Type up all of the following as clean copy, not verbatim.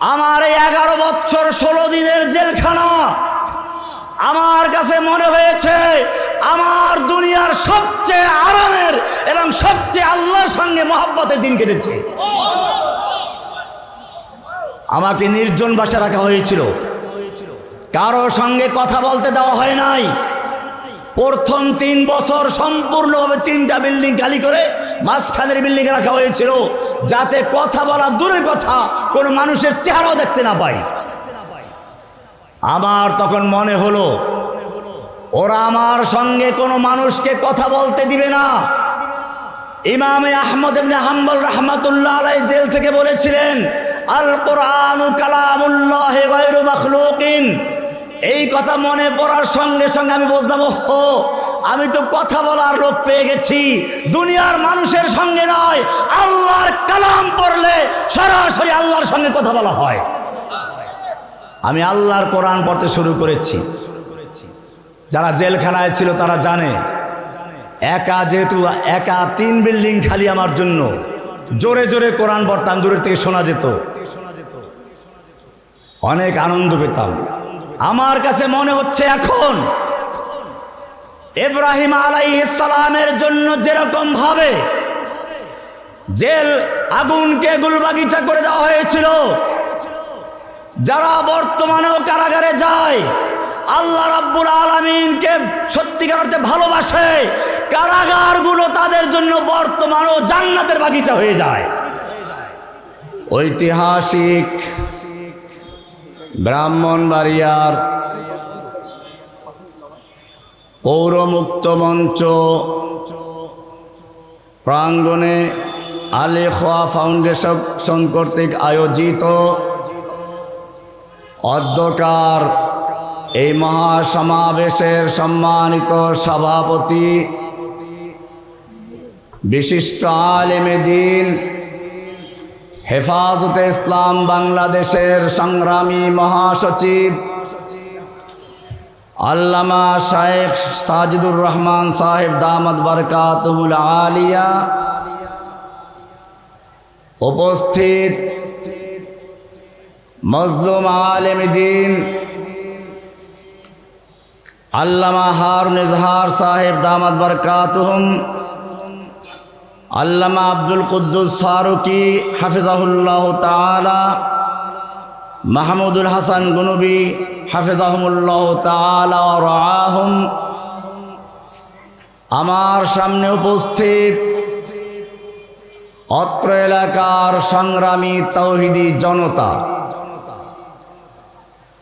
আমার এই 11 বছর 16 দিনের জেলখানা আমার কাছে মনে হয়েছে আমার দুনিয়ার সবচেয়ে আরামের এবং সবচেয়ে আল্লাহর সঙ্গে মহব্বতের দিন কেটেছে। আমাকে নির্জন বাসায় রাখা হয়েছিল, কারো সঙ্গে কথা বলতে দেওয়া হয় নাই। প্রথম 3 বছর সম্পূর্ণভাবে 3টা বিল্ডিং খালি করে মাঝখানের বিল্ডিংয়ে রাখা হয়েছিল, যাতে কথা বলা দূরের কথা কোনো মানুষের চেহারাও দেখতে না পাই। আমার তখন মনে হলো ওরা আমার সঙ্গে কোনো মানুষকে কথা বলতে দিবে না। ইমামে আহমদ ইবনে হাম্বল রাহমাতুল্লাহ আলাইহি জেল থেকে বলেছিলেন, আল কোরআনু কালামুল্লাহি গায়রু মাখলুকিন। এই কথা মনে পড়ার সঙ্গে সঙ্গে আমি বুঝলাম, ও আমি তো কথা বলার লোক পেয়ে গেছি, দুনিয়ার মানুষের সঙ্গে নয়, আল্লাহর কালাম পড়লে সরাসরি আল্লাহর সঙ্গে কথা বলা হয়। আমি আল্লাহর কোরআন পড়তে শুরু করেছি। যারা জেলখানায় ছিল তারা জানে, যেহেতু একা 3 বিল্ডিং খালি আমার জন্য, জোরে জোরে কোরআন পড়তাম, দূরের থেকে শোনা যেত, অনেক আনন্দ পেতাম। আমার কাছে মনে হচ্ছে এখন ইব্রাহিম আলাইহিস সালামের জন্য যেরকম ভাবে জেল আগুনকে গুলবাগিচা করে দেওয়া হয়েছিল, যারা বর্তমানেও কারাগারে যায় আল্লাহ রাব্বুল আলামিনকে সত্যিকার অর্থে ভালোবাসে, কারাগারগুলো তাদের জন্য বর্তমানেও জান্নাতের বাগিচা হয়ে যায়। ঐতিহাসিক ব্রাহ্মণবাড়িয়ার পৌর মুক্ত মঞ্চ প্রাঙ্গণে আলে খোয়া ফাউন্ডেশন কর্তৃক আয়োজিত অধ্যকার এই মহাসমাবেশের সম্মানিত সভাপতি, বিশিষ্ট আলেমে দ্বীন, হেফাজতে ইসলাম বাংলাদেশের সংগ্রামী মহাসচিব আল্লামা শায়েখ সাজিদুর রহমান সাহেব দামাত বরকাতুহুল আলিয়া, উপস্থিত মজলুম আলেম দ্বীন আল্লামা হারুন ইজহার সাহেব দামাত বরকাতুহুম, আল্লামা আব্দুল কুদ্দুস ফারুকি হাফিজাহুল্লাহ তাআলা, মাহমুদুল হাসান গুনবি হাফিজাহুমুল্লাহ তাআলা ওয়া রাআহুম, আমার সামনে উপস্থিত অত্র এলাকার সংগ্রামী তাওহীদি জনতা,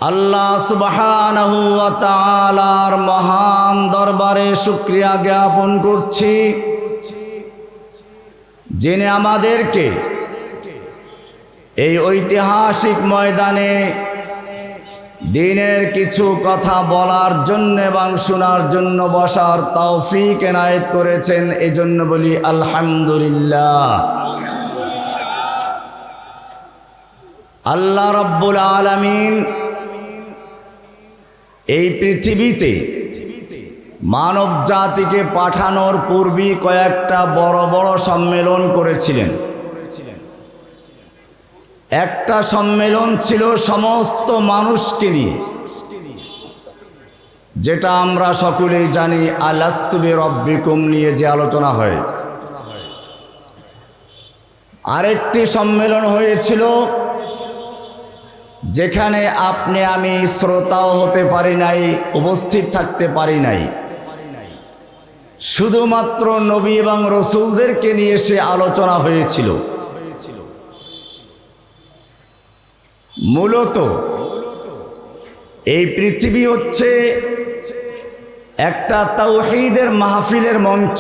আল্লাহ সুবহানাহু ওয়া তাআলার মহান দরবারে শুকরিয়া জ্ঞাপন করছি, যিনি আমাদেরকে এই ঐতিহাসিক ময়দানে দ্বীনের কিছু কথা বলার জন্য এবং শোনার জন্য বসার তৌফিক এনায়েত করেছেন। এজন্য বলি আলহামদুলিল্লাহ। আল্লাহ রাব্বুল আলামিন এই পৃথিবীতে মানব জাতিকে পাঠানোর পূর্বে কয়েকটা বড় বড় সম্মেলন করেছিলেন। একটা সম্মেলন ছিল সমস্ত মানুষকে নিয়ে, যেটা আমরা সকলেই জানি আলাস্তু বিরব্বিকুম নিয়ে যে আলোচনা হয়। আরেকটি সম্মেলন হয়েছিল যেখানে আপনি আমি শ্রোতাও হতে পারি নাই, উপস্থিত থাকতে পারি নাই, শুধুমাত্র নবী এবং রসুলদেরকে নিয়ে সে আলোচনা হয়েছিল। মূলত এই পৃথিবী হচ্ছে একটা তাওহীদের মাহফিলের মঞ্চ।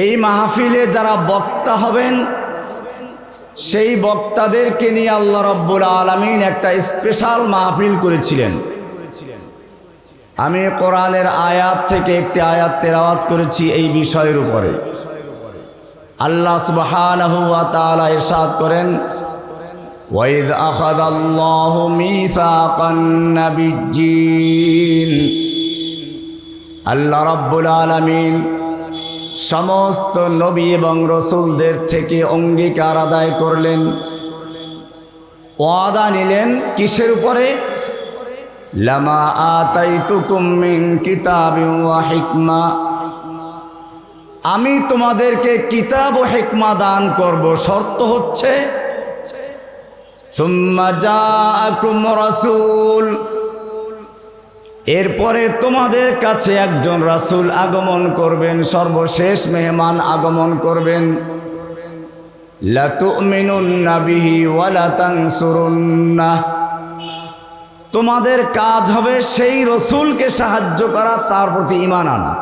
এই মাহফিলে যারা বক্তা হবেন সেই বক্তাদেরকে নিয়ে আল্লাহ রাব্বুল আলামিন একটা স্পেশাল মাহফিল করেছিলেন। আমি কোরআনের আয়াত থেকে একটি আয়াত তেলাওয়াত করেছি এই বিষয়ের উপরে। আল্লাহ সুবহানাহু ওয়া তাআলা ইরশাদ করেন, ওয়াইয আখাযাল্লাহু মিসাকান নাবিয়্যিন। আল্লাহ রাব্বুল আলামিন সমস্ত নবী এবং রসুলদের থেকে অঙ্গীকার আদায় করলেন, ওয়াদা নিলেন কিসের উপরে? লামা আতাইতুকুম মিন কিতাবিন ওয়া হিকমা, আমি তোমাদেরকে কিতাব ও হিকমা দান করব, শর্ত হচ্ছে সুম্মা জাআকুম রাসূল, এরপরে তোমাদের কাছে একজন রাসূল আগমন করবেন, সর্বশেষ মেহমান আগমন করবেন। লা তুমিনুন্না বিহি ওয়া লা তানসুরুন্নাহ, তোমাদের কাজ হবে সেই রসুলকে সাহায্য করা, তার প্রতি ঈমান আনা।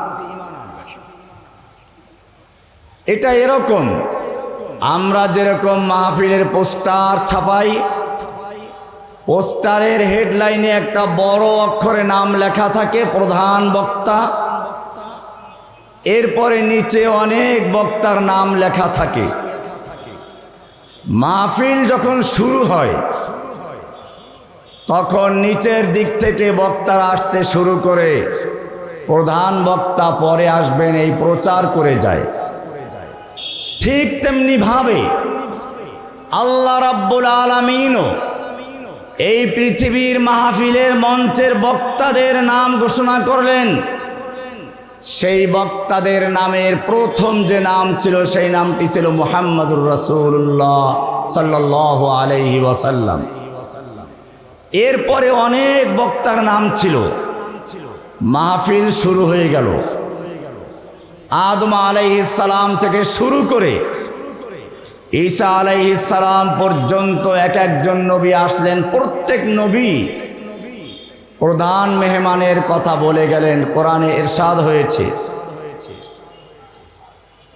এটা এরকম আমরা যেরকম মাহফিলের পোস্টার ছাপাই, পোস্টারের হেডলাইনে একটা বড় অক্ষরে নাম লেখা থাকে প্রধান বক্তা, এরপরে নিচে অনেক বক্তার নাম লেখা থাকে। মাহফিল যখন শুরু হয় তখন নিচের দিক থেকে বক্তারা আসতে শুরু করে, প্রধান বক্তা পরে আসবেন এই প্রচার করে যায়। ঠিক তেমনি ভাবে আল্লাহ রাব্বুল আলামিনও এই পৃথিবীর মাহফিলের মঞ্চের বক্তাদের নাম ঘোষণা করলেন। সেই বক্তাদের নামের প্রথম যে নাম ছিল সেই নামটি ছিল মুহাম্মদুর রাসূলুল্লাহ সাল্লাল্লাহু আলাইহি ওয়াসাল্লাম। এরপরে অনেক বক্তার নাম ছিল। মাহফিল শুরু হয়ে গেল। আদম আলাইহিস সালাম থেকে শুরু করে ঈসা আলাইহিস সালাম পর্যন্ত এক একজন নবী আসলেন। প্রত্যেক নবী প্রধান মেহমানের কথা বলে গেলেন। কোরআনে ইরশাদ হয়েছে,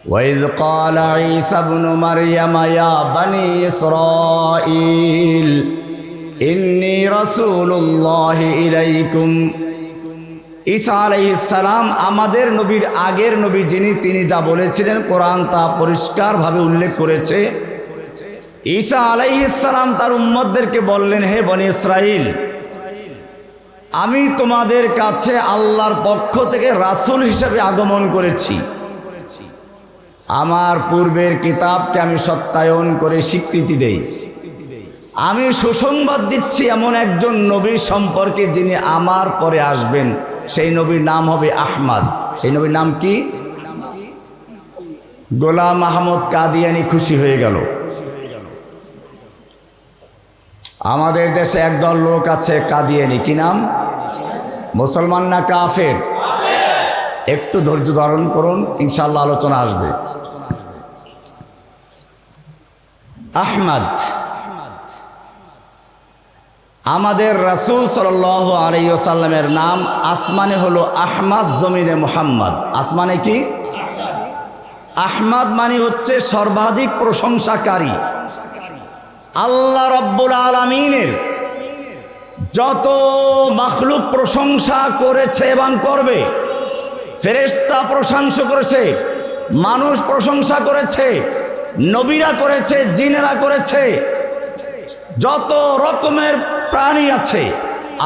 ওয়াইয ক্বালা ঈসা ইবনু মারইয়াম ইয়া বানি ইসরাঈল ইন্নী রাসূলুল্লাহি ইলাইকুম। ঈসা আলাইহিস সালাম আমাদের নবীর আগের নবী যিনি, তিনি যা বলেছিলেন কোরআন তা পরিষ্কারভাবে উল্লেখ করেছে। ঈসা আলাইহিস সালাম তার উম্মতদেরকে বললেন, হে বনি ইসরাইল, আমি তোমাদের কাছে আল্লাহর পক্ষ থেকে রাসূল হিসেবে আগমন করেছি। আমার পূর্বের কিতাবকে আমি সত্যায়ন করে স্বীকৃতি দেই। আমি সুসংবাদ দিচ্ছি এমন একজন নবী সম্পর্কে যিনি আমার পরে আসবেন। সেই নবীর নাম হবে আহমদ। সেই নবীর নাম কি? গোলাম আহমদ কাদিয়ানি খুশি হয়ে গেল। আমাদের দেশে একদল লোক আছে কাদিয়ানি, কি নাম? মুসলমান না কাফের? একটু ধৈর্য ধারণ করুন, ইনশাআল্লাহ আলোচনা আসবে। আহমদ, আমাদের রাসূল সাল্লাল্লাহু আলাইহি ওয়াসাল্লামের নাম আসমানে হলো আহমদ, জমিনে মুহাম্মদ। আসমানে কি? আহমদ মানে হচ্ছে সর্বাধিক প্রশংসাকারী। আল্লাহ রাব্বুল আলামিনের যত মাখলুক প্রশংসা করেছে এবং করবে, ফেরেশতা প্রশংসা করেছে, মানুষ প্রশংসা করেছে, নবীরা করেছে, জিনেরা করেছে, যত রকমের প্রাণী আছে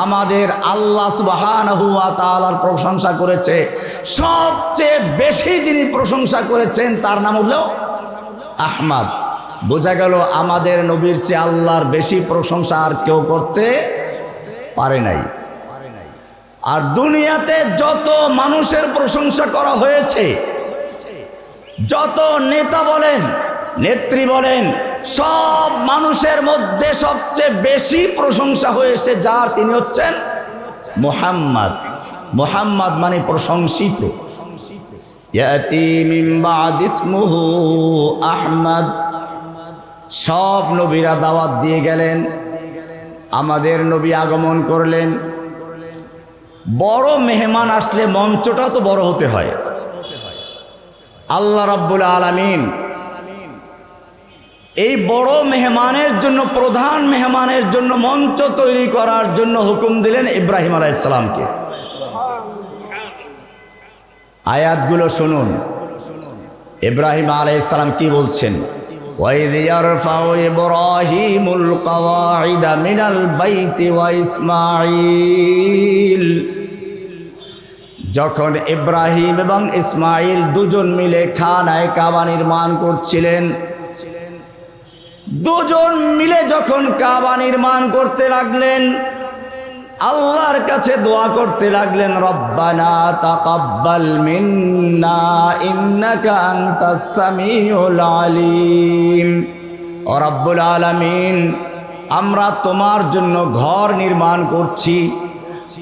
আমাদের আল্লাহ সুবহানাহু ওয়া তাআলার প্রশংসা করেছে। সবচেয়ে বেশি যিনি প্রশংসা করেছেন তার নাম হলো আহমদ। বোঝা গেল আমাদের নবীর চেয়ে আল্লাহর বেশি প্রশংসা আর কেউ করতে পারে নাই। আর দুনিয়াতে যত মানুষের প্রশংসা করা হয়েছে, যত নেতা বলেন, নেত্রী বলেন, সব মানুষের মধ্যে সবচেয়ে বেশি প্রশংসা হয়েছে যার, তিনি হচ্ছেন মুহাম্মদ। মুহাম্মদ মানে প্রশংসিত। ইয়াতি মিন বা'দ ইসমুহু আহমদ। সব নবীরা দাওয়াত দিয়ে গেলেন, আমাদের নবী আগমন করলেন। বড় মেহমান আসলে মঞ্চটা তো বড় হতে হয়। আল্লাহ রাব্বুল আলামিন এই বড় মেহমানের জন্য, প্রধান মেহমানের জন্য মঞ্চ তৈরি করার জন্য হুকুম দিলেন ইব্রাহিম আলাইহিস সালামকে। আয়াতগুলো শুনুন। ইব্রাহিম আলাইহিস সালাম কি বলছেন? وَإِذْ يَرْفَعُ إِبْرَاهِيمُ الْقَوَاعِدَ مِنَ الْبَيْتِ وَإِسْمَاعِيلُ। যখন ইব্রাহিম এবং ইসমাইল দুজন মিলে খানায়ে কাবা নির্মাণ করছিলেন, দুজন মিলে যখন কাবা নির্মাণ করতে লাগলেন, আল্লাহর কাছে দোয়া করতে লাগলেন, রব্বানা তাকাব্বাল মিন্না ইন্নাকা আনতাস সামিউল আলিম। ও রব্বুল আলামিন, আমরা তোমার জন্য ঘর নির্মাণ করছি,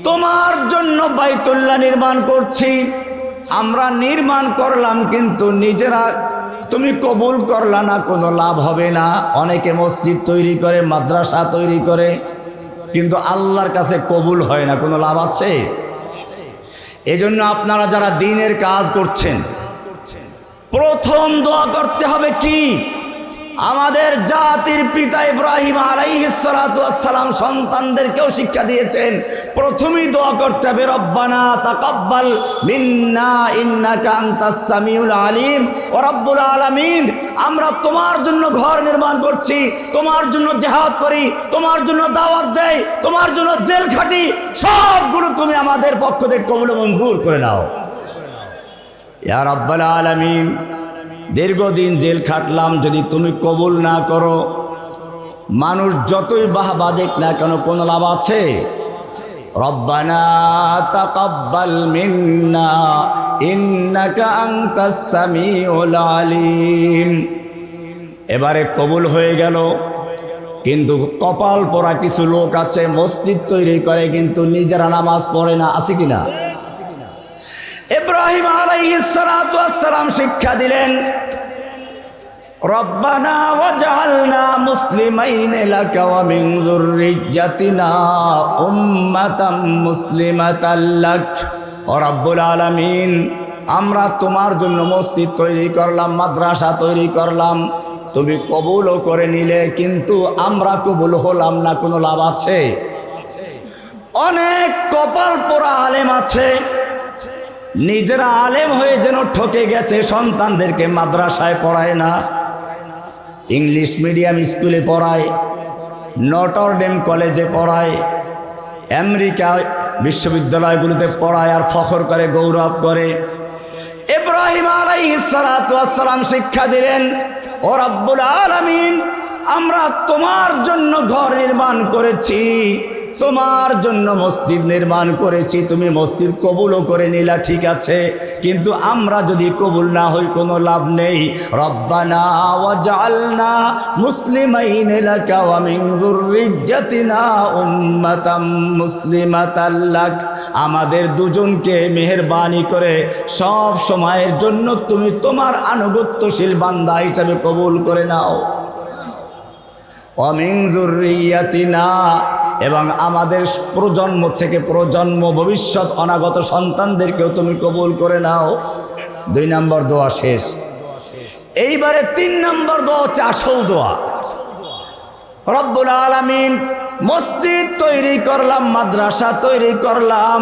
তোমার জন্য বাইতুল্লাহ নির্মাণ করছি। আমরা নির্মাণ করলাম কিন্তু নিজেরা তুমি কবুল করলা না, কোনো লাভ হবে না। অনেকে মসজিদ তৈরি করে, মাদ্রাসা তৈরি করে, কিন্তু আল্লাহর কাছে কবুল হয় না, কোনো লাভ আছে? এজন্য আপনারা যারা দ্বীনের কাজ করছেন, প্রথম দোয়া করতে হবে কি? আমাদের জাতির পিতা ইব্রাহিম আলাইহিস সালাতু ওয়াস সালাম সন্তানদেরকেও শিক্ষা দিয়েছেন, প্রথমেই দোয়া করতে হবে রব্বানা তাকাব্বাল মিন্না ইন্নাকা আনতাস সামিউল আলিম। ও রব্বুল আলামিন, আমরা তোমার জন্য ঘর নির্মাণ করছি, তোমার জন্য জিহাদ করি, তোমার জন্য দাওয়াত দেই, তোমার জন্য জেল খাটি, সবগুলো তুমি আমাদের পক্ষ থেকে কবুল মঞ্জুর করে নাও ইয়া রাব্বাল আলামিন। দীর্ঘদিন জেল খাটলাম, যদি তুমি কবুল না করো, মানুষ যতই বাহবা দেখ না কেন, কোনো লাভ আছে? রব্বানা তাকাব্বাল মিন্না ইন্নাকা আনতাস সামিউল আলিম। এবারে কবুল হয়ে গেল, কিন্তু কপাল পোড়া কিছু লোক আছে, মসজিদ তৈরি করে কিন্তু নিজেরা নামাজ পড়ে না, আছে কিনা? ইব্রাহিম আলাইহিস সালাতু ওয়াস সালাম শিক্ষা দিলেন, রব্বানা ওয়াজআলনা মুসলিমাইন লাকা ওয়া মিন যুররিয়্যাতিনা উম্মাতাম মুসলিমাতাল লাক। ও রব্বুল আলামিন, আমরা তোমার জন্য মসজিদ তৈরি করলাম, মাদ্রাসা তৈরি করলাম, তুমি কবুলও করে নিলে, কিন্তু আমরা কবুল হলাম না, কোনো লাভ আছে? অনেক কপাল পোড়া আলেম আছে, নিজেরা আলেম হয়ে যেন ঠকে গেছে, সন্তানদেরকে মাদ্রাসায় পড়ায় না, ইংলিশ মিডিয়াম স্কুলে পড়ায়, নটর ডেম কলেজে পড়ায়, আমেরিকা বিশ্ববিদ্যালয়গুলোতে পড়ায়, আর ফখর করে, গৌরব করে। ইব্রাহিম আলাইহিস সালাতু ওয়াস সালাম শিক্ষা দিলেন, ও রব্বুল আলামিন, আমরা তোমার জন্য ঘর নির্মাণ করেছি, তোমার জন্য মসজিদ নির্মাণ করেছি, তুমি মসজিদ কবুলও করে নিলা, ঠিক আছে, কিন্তু আমরা যদি কবুল না হই কোনো লাভ নেই। রব্বানা ওয়াজআলনা মুসলিমাইন লাকা ওয়া মিন যুররিয়্যাতিনা উম্মাতাম মুসলিমাতাল লাক। আমাদের দুজনকে মেহেরবানি করে সব সময়ের জন্য তুমি তোমার আনুগত্যশীল বান্দা হিসাবে কবুল করে নাও। ওয়া মিন যুররিয়্যাতিনা, এবং আমাদের প্রজন্ম থেকে প্রজন্ম, ভবিষ্যৎ অনাগত সন্তানদেরকেও তুমি কবুল করে নাও। 2 নম্বর দোয়া শেষ। এইবারে 3 নম্বর দোয়া হচ্ছে আসল দোয়া। রব্বুল আলামিন, মসজিদ তৈরি করলাম, মাদ্রাসা তৈরি করলাম,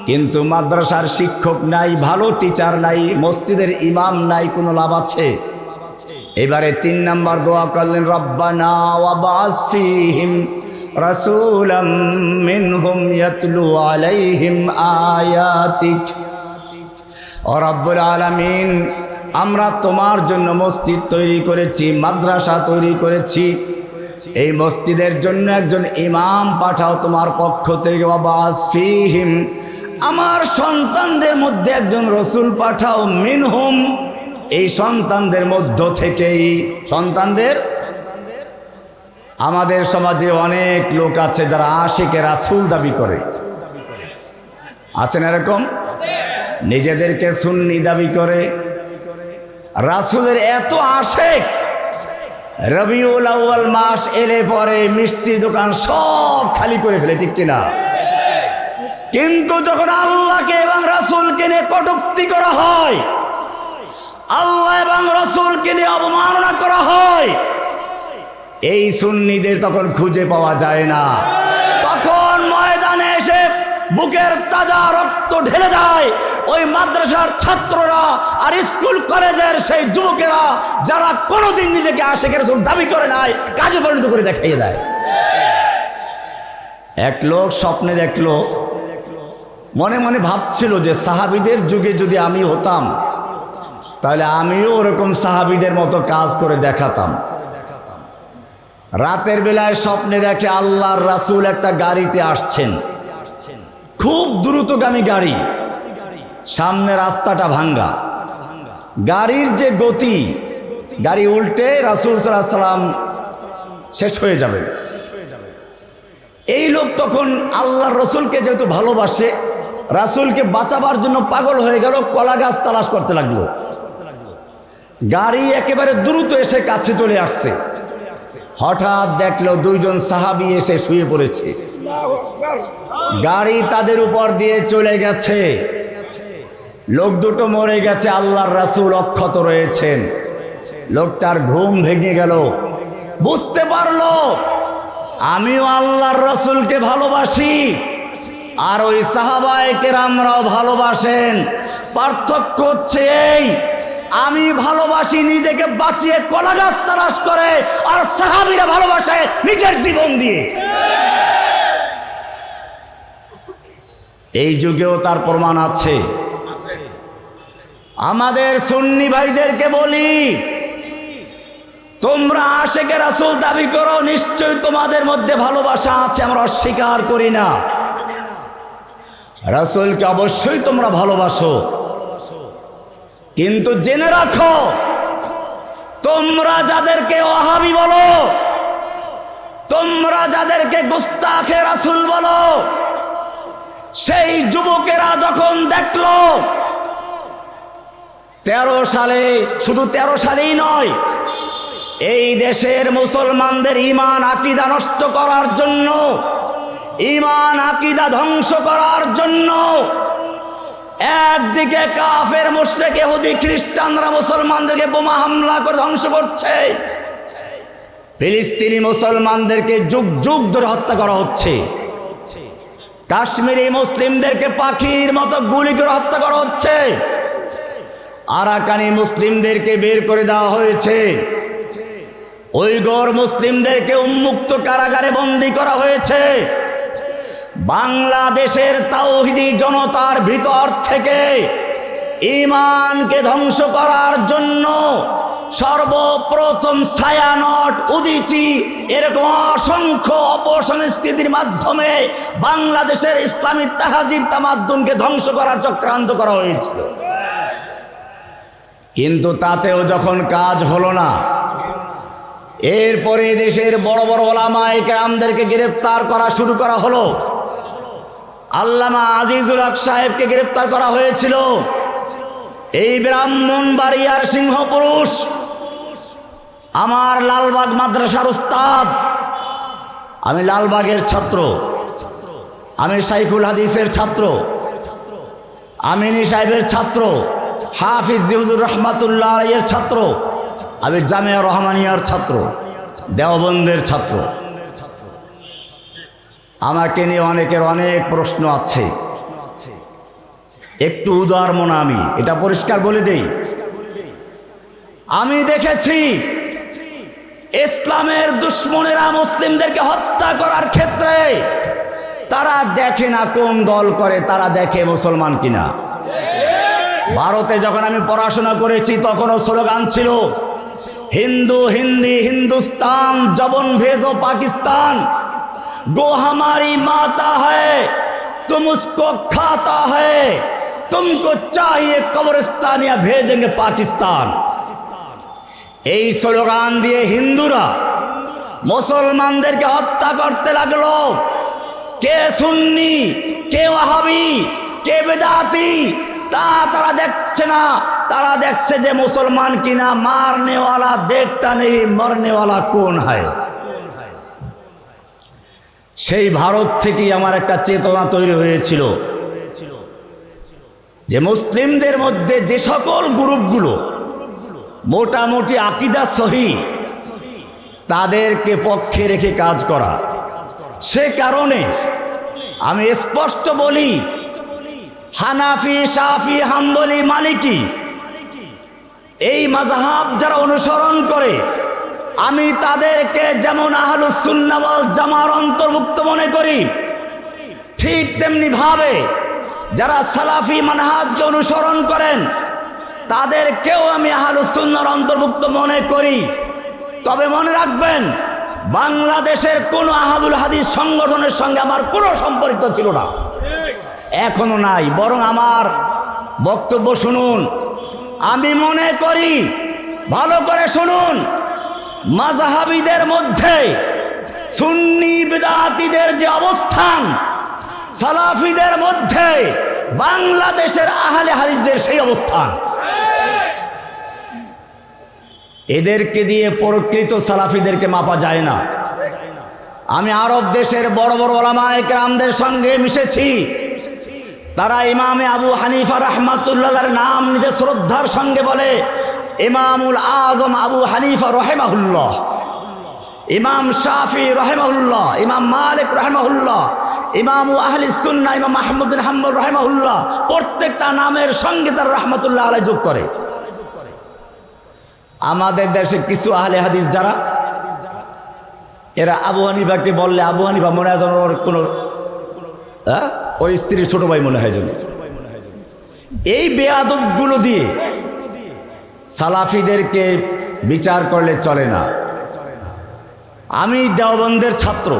কিন্তু মাদ্রাসার শিক্ষক নাই, ভালো টিচার নাই, মসজিদের ইমাম নাই, কোনো লাভ আছে? এবারে 3 নম্বর দোয়া করলেন, রব্বানা ওয়াবআস ফীহিম রাসূলাম মিনহুম ইয়াতলু আলাইহিম আয়াতিক। ও রব্বুল আলামিন, আমরা তোমার জন্য মসজিদ তৈরি করেছি, মাদ্রাসা তৈরি করেছি, এই মসজিদের জন্য একজন ইমাম পাঠাও তোমার পক্ষ থেকে। ওয়াবআস ফীহিম, আমার সন্তানদের মধ্যে একজন রসুল পাঠাও, মিনহুম, এই সন্তানদের মধ্য থেকেই। সন্তানদের, আমাদের সমাজে অনেক লোক আছে যারা আশিকে রাসূল দাবি করে, আছেন এরকম? নিজেদেরকে সুন্নি দাবি করে, রাসূলের এত আশিক, রবিউল আউয়াল মাস এলে পরে মিষ্টির দোকান সব খালি করে ফেলে, ঠিক কিনা? কিন্তু যখন আল্লাহকে এবং রাসূলকে নিয়ে কটূক্তি করা হয়, আল্লাহ এবং রাসূলকে নিয়ে অবমাননা করা হয়, এই সুন্নিদের তখন খুঁজে পাওয়া যায় না। তখন ময়দানে এসে বুকের তাজা রক্ত ঢেলে দেয় ওই মাদ্রাসার ছাত্ররা আর স্কুল কলেজের সেই যুবকেরা, যারা কোনোদিন নিজেকে আশিক রাসূল দাবি করে নাই, কাজে পরিণত করে দেখাইয়ে দেয়। এক লোক স্বপ্নে দেখলো মনে মনে ভাবছিল যে সাহাবীদের যুগে যদি আমি হতাম তাহলে আমিও ওরকম সাহাবীদের মতো কাজ করে দেখাতাম। রাতের বেলায় স্বপ্নে দেখে আল্লাহর রাসূল একটা গাড়িতে আসছেন, খুব দ্রুতগামী গাড়ি, সামনে রাস্তাটা ভাঙ্গা, গাড়ির যে গতি, গাড়ি উল্টে রাসূল সাল্লাল্লাহু আলাইহি সাল্লাম শেষ হয়ে যাবে। এই লোক তখন আল্লাহর রসুলকে যেহেতু ভালোবাসে, রাসূলকে বাঁচাবার জন্য পাগল হয়ে গেল, কলা গাছ তালাশ করতে লাগলো। গাড়ি একেবারে দ্রুত এসে কাছে চলে আসছে, হঠাৎ দেখলো দুইজন সাহাবী এসে শুয়ে পড়েছে, গাড়ি তাদের উপর দিয়ে চলে গেছে, লোক দুটো মরে গেছে, আল্লাহর রাসূল অক্ষত রয়েছেন। লোকটার ঘুম ভেঙে গেল, বুঝতে পারলো আমিও আল্লাহর রাসূলকে ভালোবাসি আর ওই সাহাবায়ে কেরামরাও ভালোবাসেন। পার্থক্য হচ্ছে এই, আমি ভালোবাসি নিজেকে বাঁচিয়ে কলা গাছ তালাশ করে, আর সাহাবীরা ভালোবাসে নিজের জীবন দিয়ে। এই যুগেও তার প্রমাণ আছে। আমাদের সুন্নি ভাইদেরকে বলি, তোমরা আশেকে রাসূল দাবি করো, নিশ্চয়ই তোমাদের মধ্যে ভালোবাসা আছে, আমরা অস্বীকার করি না। রাসূলকে অবশ্যই তোমরা ভালোবাসো, কিন্তু জেনে রাখো তোমরা যাদেরকে ওয়াহাবি বলো, তোমরা যাদেরকে গুস্তাখে রাসূল বলো, সেই যুবকেরা যখন দেখলো 13 সালে, শুধু 13 সালেই নয়, এই দেশের মুসলমানদের ঈমান আকীদা নষ্ট করার জন্য, ঈমান আকীদা ধ্বংস করার জন্য একদিকে কাফের মুশরিক ইহুদি খ্রিস্টানরা মুসলমানদেরকে বোমা হামলা করে ধ্বংস করছে, ফিলিস্তিনি মুসলমানদেরকে যুগ যুগ ধরে হত্যা করা হচ্ছে, কাশ্মীরি মুসলিমদেরকে পাখির মতো গুলি করে হত্যা করা হচ্ছে, আরাকানি মুসলিমদেরকে বের করে দেওয়া হয়েছে, উইগর মুসলিমদেরকে উন্মুক্ত কারাগারে বন্দী করা হয়েছে। বাংলাদেশের তাওহীদি জনতার ভিতর থেকে ঈমানকে ধ্বংস করার জন্য সর্বপ্রথম ছায়ানট, উদীচী, এরকম অসংখ্য অপসংস্কৃতির মাধ্যমে বাংলাদেশের ইসলামী তাহজিব তামাদ্দুনকে ধ্বংস করার চক্রান্ত করা হয়েছিল। কিন্তু তাতেও যখন কাজ হলো না, এরপরে দেশের বড় বড় ওলামায়ে কেরামদেরকে গ্রেফতার করা শুরু করা হলো। আল্লামা আজিজুল হক সাহেবকে গ্রেফতার করা হয়েছিল। এই ব্রাহ্মণবাড়িয়ার সিংহপুরুষ, আমার লালবাগ মাদ্রাসার উস্তাদ, আমি লালবাগের ছাত্র, আমি শাইখুল হাদিসের ছাত্র, আমিনী সাহেবের ছাত্র, হাফিজ জিহুজুর রহমাতুল্লাহ আলাইহির ছাত্র, আমি জামিয়া রহমানিয়ার ছাত্র, দেওবন্দের ছাত্র। আমাকে নিয়ে অনেকের অনেক প্রশ্ন আছে, একটু উদার মনা, আমি এটা পরিষ্কার বলে দেই। আমি দেখেছি ইসলামের দুশ্মনেরা মুসলিমদেরকে হত্যা করার ক্ষেত্রে তারা দেখে না কোন দল করে, তারা দেখে মুসলমান কিনা। ভারতে যখন আমি পড়াশোনা করেছি তখনও স্লোগান ছিল, হিন্দু হিন্দি হিন্দুস্তান, জবন ভেজো পাকিস্তান, गो हमारी माता है तुम उसको खाता है, तुमको चाहिए कब्रिस्तान या भेजेंगे पाकिस्तान। এই স্লোগান দিয়ে হিন্দুরা মুসলমানদেরকে হত্যা করতে লাগলো। কে সুন্নি, কে ওয়াহাবি, কে বেদাতি তা তারা দেখছে না, তারা দেখছে যে মুসলমান কিনা। মারনেওয়ালা দেখতা নেই, মরনেওয়ালা কোন হয়। সেই ভারত থেকেই আমার একটা চেতনা তৈরি হয়েছিল যে মুসলিমদের মধ্যে যে সকল গ্রুপগুলো মোটামুটি আকীদা সহি, তাদেরকে পক্ষে রেখে কাজ করা। সে কারণে আমি স্পষ্ট বলি, হানাফি, শাফি, হাম্বলি, মালিকি এই মাযহাব যারা অনুসরণ করে, আমি তাদেরকে যেমন আহলুস সুন্নাহ ওয়াল জামার অন্তর্ভুক্ত মনে করি, ঠিক তেমনি ভাবে যারা সালাফি মানহাজকে অনুসরণ করেন তাদেরকেও আমি আহলুস সুন্নাহর অন্তর্ভুক্ত মনে করি। তবে মনে রাখবেন, বাংলাদেশের কোনো আহলুল হাদিস সংগঠনের সঙ্গে আমার কোনো সম্পর্ক ছিল না, এখনো নাই। বরং আমার বক্তব্য শুনুন, আমি মনে করি, ভালো করে শুনুন, মাযহাবীদের মধ্যে সুন্নি বিদআতীদের যে অবস্থান, সালাফিদের মধ্যে বাংলাদেশের আহলে হাদিসদের সেই অবস্থান। এদেরকে দিয়ে প্রকৃত সালাফিদেরকে মাপা যায় না। আমি আরব দেশের বড় বড় উলামায়ে কেরামদের সঙ্গে মিশেছি, তারা ইমামে আবু হানিফা রাহমাতুল্লাহর নাম নিতে শ্রদ্ধার সঙ্গে বলে ইমামুল আজম আবু হানিফা রাহিমাহুল্লাহ, ইমাম শাফি রাহিমাহুল্লাহ, ইমাম মালিক রাহিমাহুল্লাহ, ইমাম আহলিস সুন্নাহ ইমাম আহমদ বিন হাম্বল রাহিমাহুল্লাহ। প্রত্যেকটা নামের সঙ্গে তারা রাহমাতুল্লাহ আলাইহি যোগ করে। আমাদের দেশে কিছু আহলে হাদিস যারা, এরা আবু হানিফাকে বললে আবু হানিফা মনে হয় যেন ওর কোনো ওর স্ত্রীর ছোট ভাই মনে হয় যেন। এই বেয়াদবগুলো দিয়ে সালাফিদেরকে বিচার করলে চলে না। আমি দেওবন্দের ছাত্র,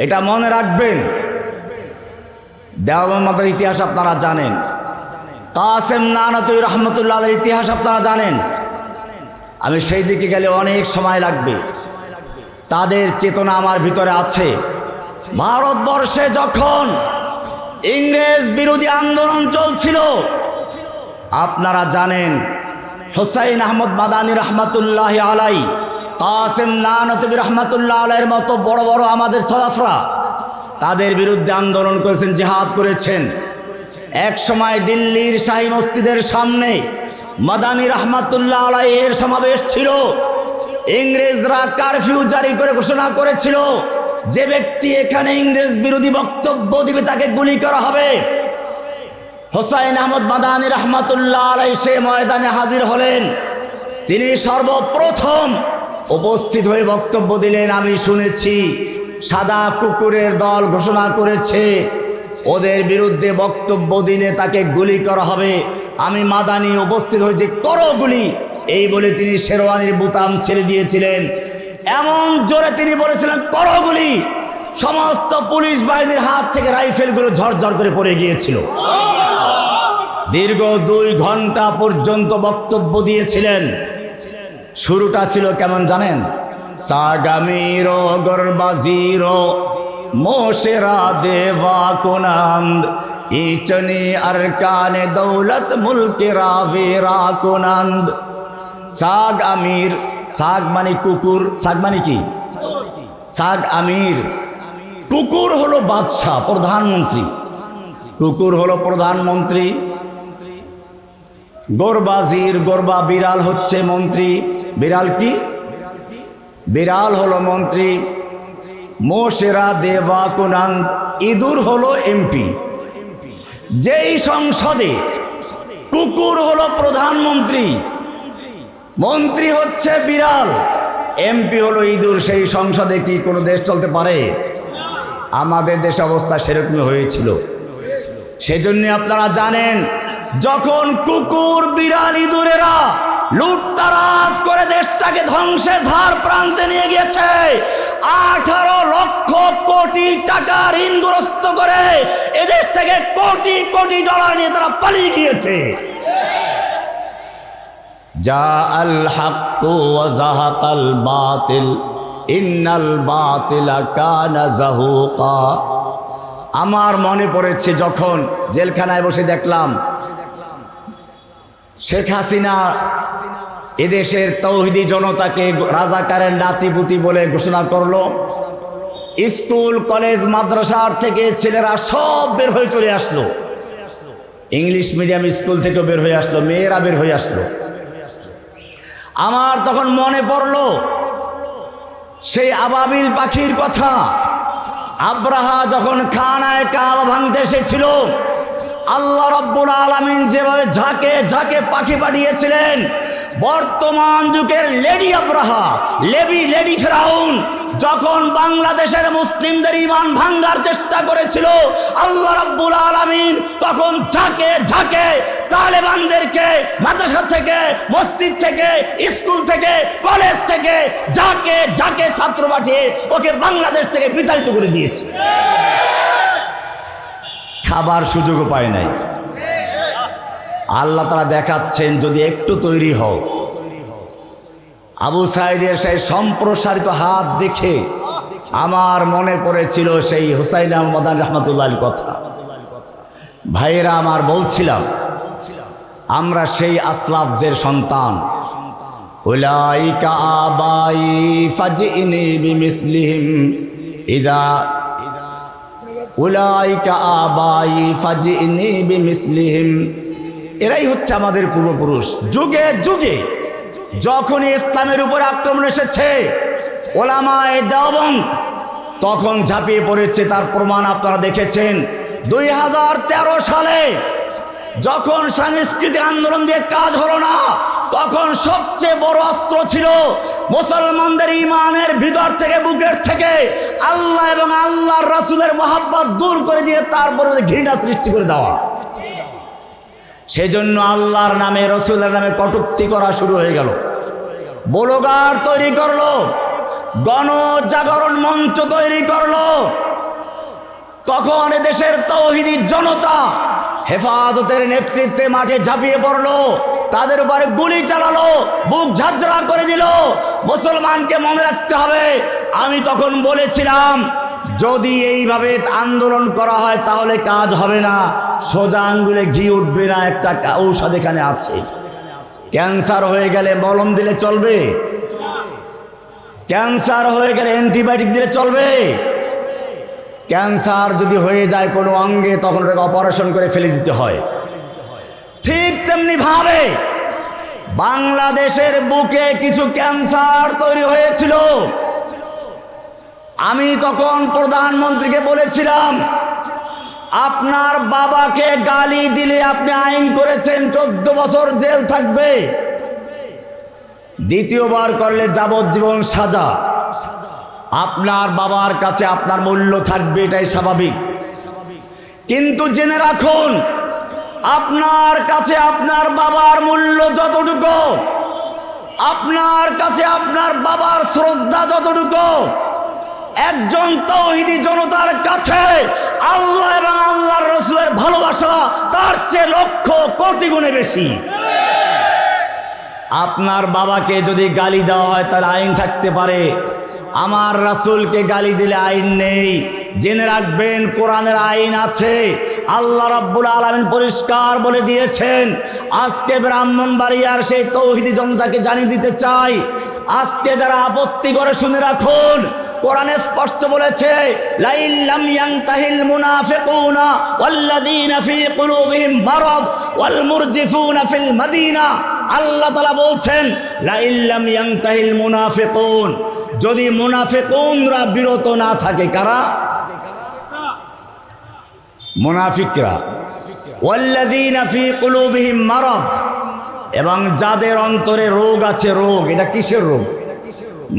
এটা মনে রাখবেন। দেওবন্দ মাদ্রাসার ইতিহাস আপনারা জানেন, কাসেম নানতুই রহমতুল্লাহ আলাইহির ইতিহাস আপনারা জানেন। আমি সেই দিকে গেলে অনেক সময় লাগবে। তাদের চেতনা আমার ভিতরে আছে। ভারতবর্ষে যখন ইংরেজ বিরোধী আন্দোলন চলছিল, আপনারা জানেন হুসাইন আহমদ মাদানী রহমতুল্লাহ আলাইহি, কাসেম নানতুবি রহমতুল্লাহ আলাইহির মতো বড় বড় আমাদের সালাফরা তাদের বিরুদ্ধে আন্দোলন করেছেন, জিহাদ করেছেন। এক সময় দিল্লির শাহী মসজিদের সামনে মাদানী রহমতুল্লাহ আলাইহির সমাবেশ ছিল। ইংরেজরা কারফিউ জারি করে ঘোষণা করেছিল, যে ব্যক্তি এখানে ইংরেজ বিরোধী বক্তব্য দিবে তাকে গুলি করা হবে। হুসাইন আহমদ মাদানী রহমতুল্লাহ আলাইহি সে ময়দানে হাজির হলেন। তিনি সর্বপ্রথম উপস্থিত হয়ে বক্তব্য দিলেন, আমি শুনেছি সাদা কুকুরের দল ঘোষণা করেছে ওদের বিরুদ্ধে বক্তব্য দিলে তাকে গুলি করা হবে। আমি মাদানী উপস্থিত হয়েছি, করো গুলি। এই বলে তিনি শেরওয়ানির বুতাম ছেড়ে দিয়েছিলেন। এমন জোরে তিনি বলেছিলেন, করো গুলি। সমস্ত পুলিশ বাহিনীর হাত থেকে রাইফেলগুলো ঝরঝর করে পড়ে গিয়েছিল। দীর্ঘ 2 ঘন্টা পর্যন্ত বক্তব্য দিয়েছিলেন। শুরুটা ছিল কেমন জানেন? সাগামিরো গরবাজিরো মোশেরা দেওয়া কোনান্দ ইচনি আরকানে দৌলত মুলকে রাভেরা কোনান্দ। সাগ আমির, সাগ মানে কুকুর, সাগ মানে কি? সাগ আমির। কুকুর হলো বাদশাহ, প্রধানমন্ত্রী। কুকুর হলো প্রধানমন্ত্রী। গোরবাজির, গোরবা বিড়াল হচ্ছে মন্ত্রী। বিড়াল কি? বিড়াল হলো মন্ত্রী। মোশেরা দেওয়া কুনান্দ, ইঁদুর হলো এমপি। যেই সংসদে কুকুর হলো প্রধানমন্ত্রী, মন্ত্রী হচ্ছে বিড়াল, এমপি হলো ইঁদুর, সেই সংসদে কি কোনো দেশ চলতে পারে? আমাদের দেশে অবস্থা সেরকমই হয়েছিল। সেজন্য আপনারা জানেন, যখন কুকুর বিড়াল ইঁদুরেরা লুটতারাজ করে দেশটাকে ধ্বংসের ধার প্রান্তে নিয়ে গিয়েছে, 18 লক্ষ কোটি টাকা ঋণগ্রস্ত করে এদেশ থেকে কোটি কোটি ডলার নিয়ে তারা পালিয়ে গিয়েছে। জা আল হক ওয়া যাহাকাল বাতিল ইন্নাল বাতিলা কানা যাহুকা। আমার মনে পড়েছে যখন জেলখানায় বসে দেখলাম শেখ হাসিনা এদেশের তৌহিদি জনতাকে রাজাকারের নাতিপুতি বলে ঘোষণা করলো। স্কুল কলেজ মাদ্রাসার থেকে ছেলেরা সব বের হয়ে চলে আসলো, ইংলিশ মিডিয়াম স্কুল থেকেও বের হয়ে আসলো, মেয়েরা বের হয়ে আসলো। আমার তখন মনে পড়লো সেই আবাবিল পাখির কথা। আব্রাহা যখন খানায় কাবা ভাঙতে এসেছিল, আল্লাহ রাব্বুল আলামিন যেভাবে ঝাঁকে ঝাঁকে পাখি পাঠিয়েছিলেন, বর্তমান যুগের লেডি আব্রাহা, লেডি ফেরাউন যখন বাংলাদেশের মুসলিমদের ঈমান ভাঙার চেষ্টা করেছিল, আল্লাহ রাব্বুল আলামিন তখন ঝাঁকে ঝাঁকে তালেবানদেরকে মাদ্রাসা থেকে, মসজিদ থেকে, স্কুল থেকে, কলেজ থেকে ঝাঁকে ঝাঁকে ছাত্র পাঠিয়ে ওকে বাংলাদেশ থেকে বিতাড়িত করে দিয়েছে। খাবার সুযোগও পায় নাই। আল্লাহ তাআলা দেখাচ্ছেন যদি একটু তৈরি হও। আবু সাঈদের সেই সম্প্রসারিত হাত দেখে আমার মনে পড়েছিল সেই হুসাইন আহমদ মাদানী রহমাতুল্লাহর কথা। ভাইয়েরা আমার, বলছিলাম আমরা সেই আসলাফদের সন্তান। উলাইকা আবাই ফাজিনি বিমিসলিহিম ইযা উলাইকা আবাই ফাজিনি বিমিসলিহিম। এরাই হচ্ছে আমাদের পূর্বপুরুষ। যুগে যুগে যখনই ইসলামের উপর আক্রমণ এসেছে, ওলামায়ে দেওবন্দ তখন ঝাঁপিয়ে পড়েছে। তার প্রমাণ আপনারা দেখেছেন 2013 সালে যখন সাংস্কৃতিক আন্দোলন দিয়ে কাজ হলো না, তখন সবচেয়ে বড় অস্ত্র ছিল মুসলমানদের ঈমানের ভিতর থেকে, বুকের থেকে আল্লাহ এবং আল্লাহর রাসূলের মহব্বত দূর করে দিয়ে তারপরে ঘৃণা সৃষ্টি করে দেওয়া। সেজন্য আল্লাহর নামে, রসুলের নামে কটূক্তি করা শুরু হয়ে গেল। ব্লগার তৈরি করলো, গণজাগরণ মঞ্চ তৈরি করলো। তখন এদেশের তাওহীদি জনতা হেফাজতের নেতৃত্বে মাঠে ঝাঁপিয়ে পড়লো, তাদের উপরে গুলি চালালো, বুক ঝাঁঝরা করে দিল। মুসলমানকে মনে রাখতে হবে, আমি তখন বলেছিলাম যদি এইভাবে আন্দোলন করা হয় তাহলে কাজ হবে না, সোজা আঙ্গুলে ঘি উঠবে না। একটা ঔষধ এখানে আছে, ক্যান্সার হয়ে গেলে মলম দিলে চলবে? ক্যান্সার হয়ে গেলে অ্যান্টিবায়োটিক দিলে চলবে? ক্যান্সার যদি হয়ে যায় কোনো অঙ্গে, তখন ওটাকে অপারেশন করে ফেলে দিতে হয়। ঠিক তেমনি ভাবে বাংলাদেশের বুকে কিছু ক্যান্সার তৈরি হয়েছিল। আমি তখন প্রধানমন্ত্রীকে বলেছিলাম, আপনার বাবাকে গালি দিলে আপনি আইন করেছেন 14 বছর জেল থাকবে, দ্বিতীয়বার করলে যাবজ্জীবন সাজা। আপনার বাবার কাছে আপনার মূল্য থাকবে, এটাই স্বাভাবিক। কিন্তু জেনে রাখুন, আপনার কাছে আপনার বাবার মূল্য যতটুকু, আপনার কাছে আপনার বাবার শ্রদ্ধা যতটুকু, একজন তাওহীদি জনতার কাছে আল্লাহ এবং আল্লাহর রাসূলের ভালোবাসা তার চেয়ে লক্ষ কোটি গুণে বেশি। আপনার বাবাকে যদি গালি দেওয়া হয় তার আইন থাকতে পারে, আমার রাসূলকে গালি দিলে আইন নেই। জেনে রাখবেন, কোরআনের আইন আছে। আল্লাহ রাব্বুল আলামিন পরিষ্কার বলে দিয়েছেন। আজকে ব্রাহ্মণবাড়িয়ার সেই তাওহীদি জনতাকে জানিয়ে দিতে চাই, আজকে যারা আপত্তি করে শুনে রাখুন, কোরআনে স্পষ্ট বলেছে লাইল্লাম ইয়ানতাহিল মুনাফিকুনা ওয়াল্লাযীনা ফী কুলুবিহিম মারাদ ওয়াল মুরজিফুনা ফিল মাদিনা। আল্লাহ তাআলা বলছেন লাইল্লাম ইয়ানতাহিল মুনাফিকুন, যদি মুনাফিকুনরা বিরত না থাকে। কারা? মুনাফিকরা। ওয়াল্লাযীনা ফী কুলুবিহিম মারাদ, এবং যাদের অন্তরে রোগ আছে। রোগ, এটা কিসের রোগ?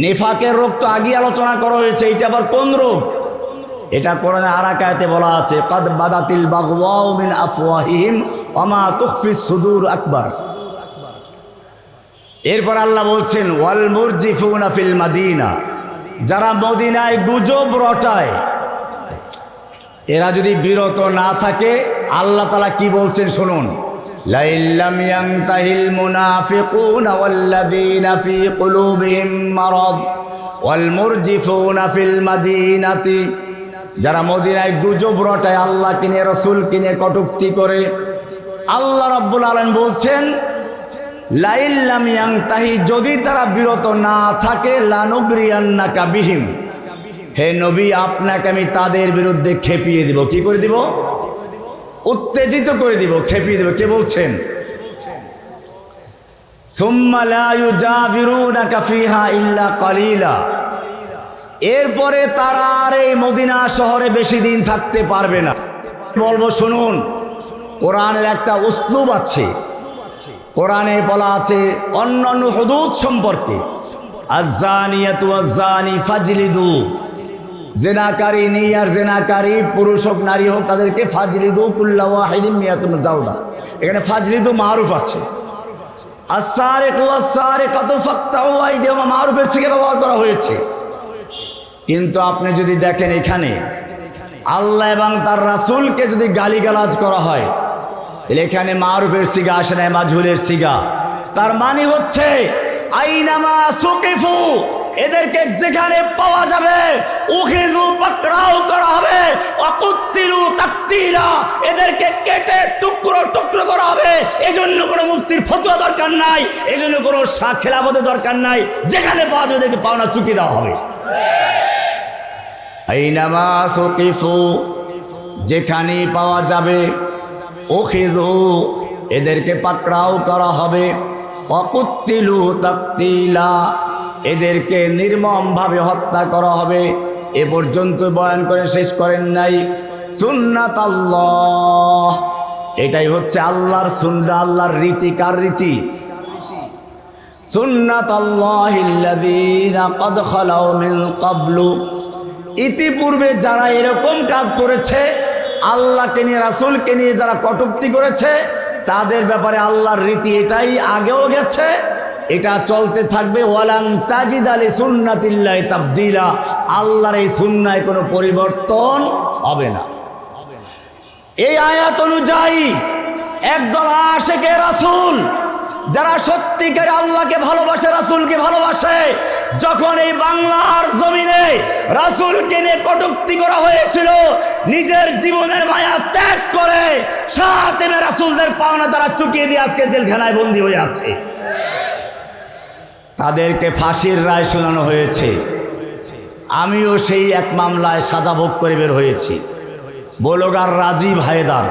নিফাকের রোগ তো আগে আলোচনা করা হয়েছে, এটা আবার কোন রোগ? এটা কোরআনে আরেক আয়াতে বলা আছে, কাদ বাদাতিল বাগওয়াউ মিন আফওয়াহিহিম ওয়া মা তুখফিস সুদূর আকবার। এরপর আল্লাহ বলছেন ওয়াল মুরজিফুনা ফিল মাদিনা, যারা মদিনায় গুজব রটায়, এরা যদি বিরত না থাকে, আল্লাহ তাআলা কি বলছেন শুনুন, লাইল্লাম ইয়ানতাহিল মুনাফিকুনা ওয়াল্লাযীনা ফী কুলুবিহিম মারাদ ওয়াল মুরজিফুনা ফিল মাদিনাতি, যারা মদিনায় গুজব রটায়, আল্লাহ কিনে, রাসূল কিনে কটূক্তি করে, আল্লাহ রাব্বুল আলামিন বলছেন লাইল্লাম ইয়ানতাহি, যদি তারা বিরত না থাকে, লানুগরিয়ান্নাকা বিহিম, হে নবী আপনাকে আমি তাদের বিরুদ্ধে খেপিয়ে দিব। কি করে দিব? উত্তেজিত করে দিব, খেপিয়ে দিব। কে বলছেন? সুম্মা লা ইউজাবিরুনাকা ফিহা ইল্লা কালিলা, এরপরে তারা আর এই মদিনা শহরে বেশি দিন থাকতে পারবে না। বলবো শুনুন, কোরআনের একটা উসলুব আছে। কোরআনে বলা আছে অন্যান্য হুদুদ সম্পর্কে, আয-যানিয়াতু ওয়াজ-যানি ফাজলিদু, জিনাকারী আর জিনাকারী পুরুষ হোক নারী হোক তাদেরকে ফাজলিদু কুল্লা ওয়াহিদিন মিয়াতুন জালদা। এখানে ফাজলিদু মারুফ আছে। আস-সারিকু ওয়াস-সারিকাতু ফাকতাউ আইদিয়াহুমা মারুফের থেকে ব্যবহার করা হয়েছে। কিন্তু আপনি যদি দেখেন এখানে আল্লাহ এবং তার রাসূলকে যদি গালিগালাজ করা হয়, এখানে মারুফের সিগা আসে না, মাজহুলের সিগা। তার মানে হচ্ছে আইনামা সুকিফু, এদেরকে যেখানে পাওয়া যাবে উখিযু পাকড়াও করা হবে, ওয়াকুতিলু তাকতিলা, এদেরকে কেটে টুকরো টুকরো করা হবে। এজন্য কোনো মুফতির ফতোয়া দরকার নাই, এজন্য কোনো খেলাফতের দরকার নাই। যেখানে পাওয়া যাবে এদেরকে পাওনা চুকিয়ে দেওয়া হবে। আইনামা সুকিফু, যেখানে পাওয়া যাবে উখিযু, এদেরকে পাকড়াও করা হবে, ওয়াকুতিলু তাকতিলা, এদেরকে নির্মমভাবে হত্যা করা হবে। এ পর্যন্ত বয়ান করে শেষ করেন নাই। সুন্নাত আল্লাহ, এটাই হচ্ছে আল্লাহর সুন্নাহ, আল্লাহর রীতি। কার রীতি? সুন্নাত আল্লাহিল্লাযীনা ক্বাদ খালাউ মিন ক্বাবলু, ইতিপূর্বে যারা এরকম কাজ করেছে, আল্লাহকে নিয়ে রাসূলকে নিয়ে যারা কটূক্তি করেছে, তাদের ব্যাপারে আল্লাহর রীতি এটাই, আগেও গেছে, এটা চলতে থাকবে। ওয়ালান তাজিদা লিসুন্নাতিল্লাহি তাবদীলা, আল্লাহর এই সুন্নায় কোনো পরিবর্তন হবে না। এই আয়াত অনুযায়ী একদল আশিকে রাসূল যারা সত্যিকার আল্লাহকে ভালোবাসে, রাসূলকে ভালোবাসে, যখন এই বাংলার জমিনে রাসূলকে নিয়ে কটূক্তি করা হয়েছিল, নিজের জীবনের মায়া ত্যাগ করে সাতেমে রাসূলদের পাওনা তারা চুকিয়ে দিয়ে আজকে জেলখানায় বন্দী হয়ে আছে। তাদেরকে ফাঁসির রায় শোনানো হয়েছে। আমিও সেই এক মামলায় সাজা ভোগ করে বের হয়েছি। বলগার রাজীব হায়দার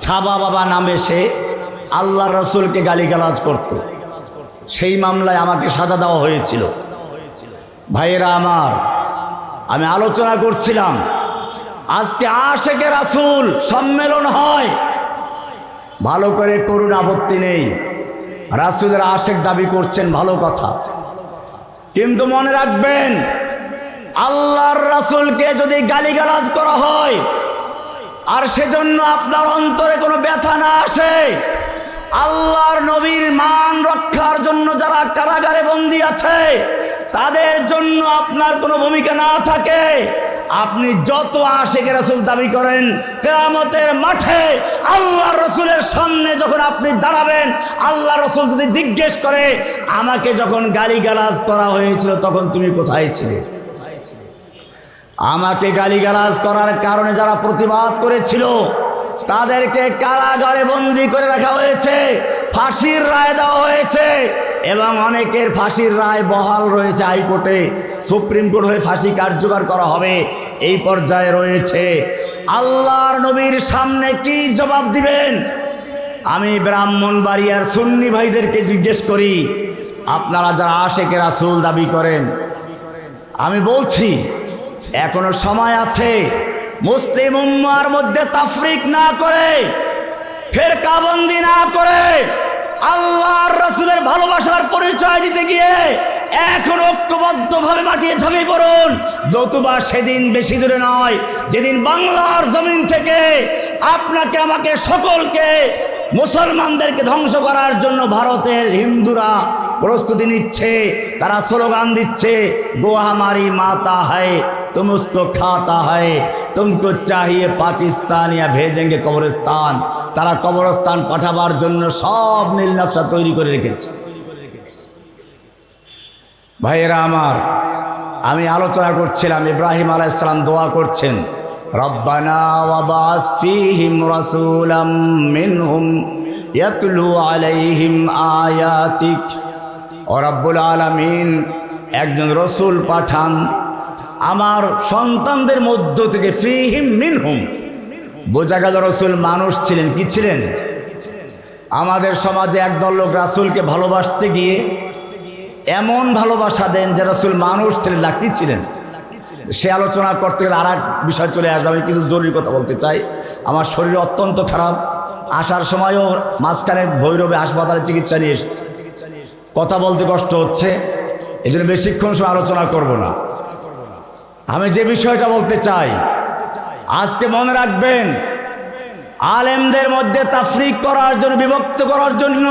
ছাবা বাবা নামে সে আল্লাহর রাসূলকে গালিগালাজ করত। সেই মামলায় আমাকে সাজা দেওয়া হয়েছিল। ভাইয়েরা আমার, আমি আলোচনা করছিলাম আজকে আশিকে রাসূল সম্মেলন হয়, ভালো করে করুন, আপত্তি নেই। রাসূলের আশিক দাবি করছেন, ভালো কথা। কিন্তু মনে রাখবেন, আল্লাহর রাসূলকে যদি গালিগালাজ করা হয় আর সেজন্য আপনার অন্তরে কোনো ব্যথা না আসে, আল্লাহর নবীর মান রক্ষার জন্য যারা কারাগারে বন্দী আছে তাদের জন্য আপনার কোনো ভূমিকা না থাকে, আপনি যত আশিকে রাসূল দাবি করেন, কিয়ামতের মাঠে আল্লাহর রাসূলের সামনে যখন আপনি দাঁড়াবেন, আল্লাহর রাসূল যদি জিজ্ঞেস করে আমাকে যখন গালিগালাজ করা হয়েছিল তখন তুমি কোথায় ছিলে? আমাকে গালিগালাজ করার কারণে যারা প্রতিবাদ করেছিল তাদেরকে কারাগারে বন্দী করে রাখা হয়েছে, ফাঁসির রায় দেওয়া হয়েছে, এবং অনেকের ফাঁসির রায় বহাল রয়েছে হাইকোর্টে, সুপ্রিম কোর্ট হয়ে ফাঁসি কার্যকর করা হবে, এই পর্যায়ে রয়েছে। আল্লাহর নবীর সামনে কি জবাব দিবেন? আমি ব্রাহ্মণবাড়িয়ার সুন্নি ভাইদেরকে জিজ্ঞেস করি, আপনারা যারা আশিকে রাসূল দাবি করেন, আমি বলছি এখনো সময় আছে। মুসলিম উম্মার মধ্যে তাফরিক না করে, ফেরকাবন্দি না করে, আল্লাহর রাসূলের ভালোবাসার পরিচয় দিতে গিয়ে এখন ঐক্যবদ্ধভাবে মাটিয়ে ঝাঁপিয়ে পড়ুন। নতুবা সেদিন বেশি দূরে নয়, যেদিন বাংলার জমিন থেকে আপনাকে আমাকে সকলকে মুসলমানদেরকে ধ্বংস করার জন্য ভারতের হিন্দুরা প্রস্তুতি নিচ্ছে, তারা স্লোগান দিচ্ছে, গো হামারি মাতা হ্যায় तुम उसको खाता है, तुमको चाहिए पाकिस्तान या भेजेंगे कब्रिस्तान। তারা কবরস্থান পাঠাবার জন্য সব নীল নকশা তৈরি করে রেখেছে। ভাইয়েরা আমার, আমি আলোচনা করছিলাম, ইব্রাহিম আলাইহিস সালাম দোয়া করছেন, রব্বানা ওয়াবআস ফীহিম রাসূলাম মিনহুম ইয়াতলু আলাইহিম আয়াতিক। ও রব্বুল আলামিন, একজন রসুল পাঠান আমার সন্তানদের মধ্য থেকে, ফীহিম মিনহুম, বোঝা গেল রসুল মানুষ ছিলেন। কি ছিলেন? আমাদের সমাজে একদল লোক রাসূলকে ভালোবাসতে গিয়ে এমন ভালোবাসা দেন যে রসুল মানুষ ছিলেন না, কি ছিলেন? সে আলোচনা করতে গেলে আর এক বিষয় চলে আসবে। আমি কিছু জরুরি কথা বলতে চাই। আমার শরীর অত্যন্ত খারাপ, আসার সময়ও মাঝখানে ভৈরবে হাসপাতালে চিকিৎসা নিয়ে এসেছে। কথা বলতে কষ্ট হচ্ছে, এই জন্য বেশিক্ষণ সময় আলোচনা করব না। আমি যে বিষয়টা বলতে চাই, আজকে মনে রাখবেন, আলেমদের মধ্যে তাফরিক করার জন্য, বিভক্ত করার জন্য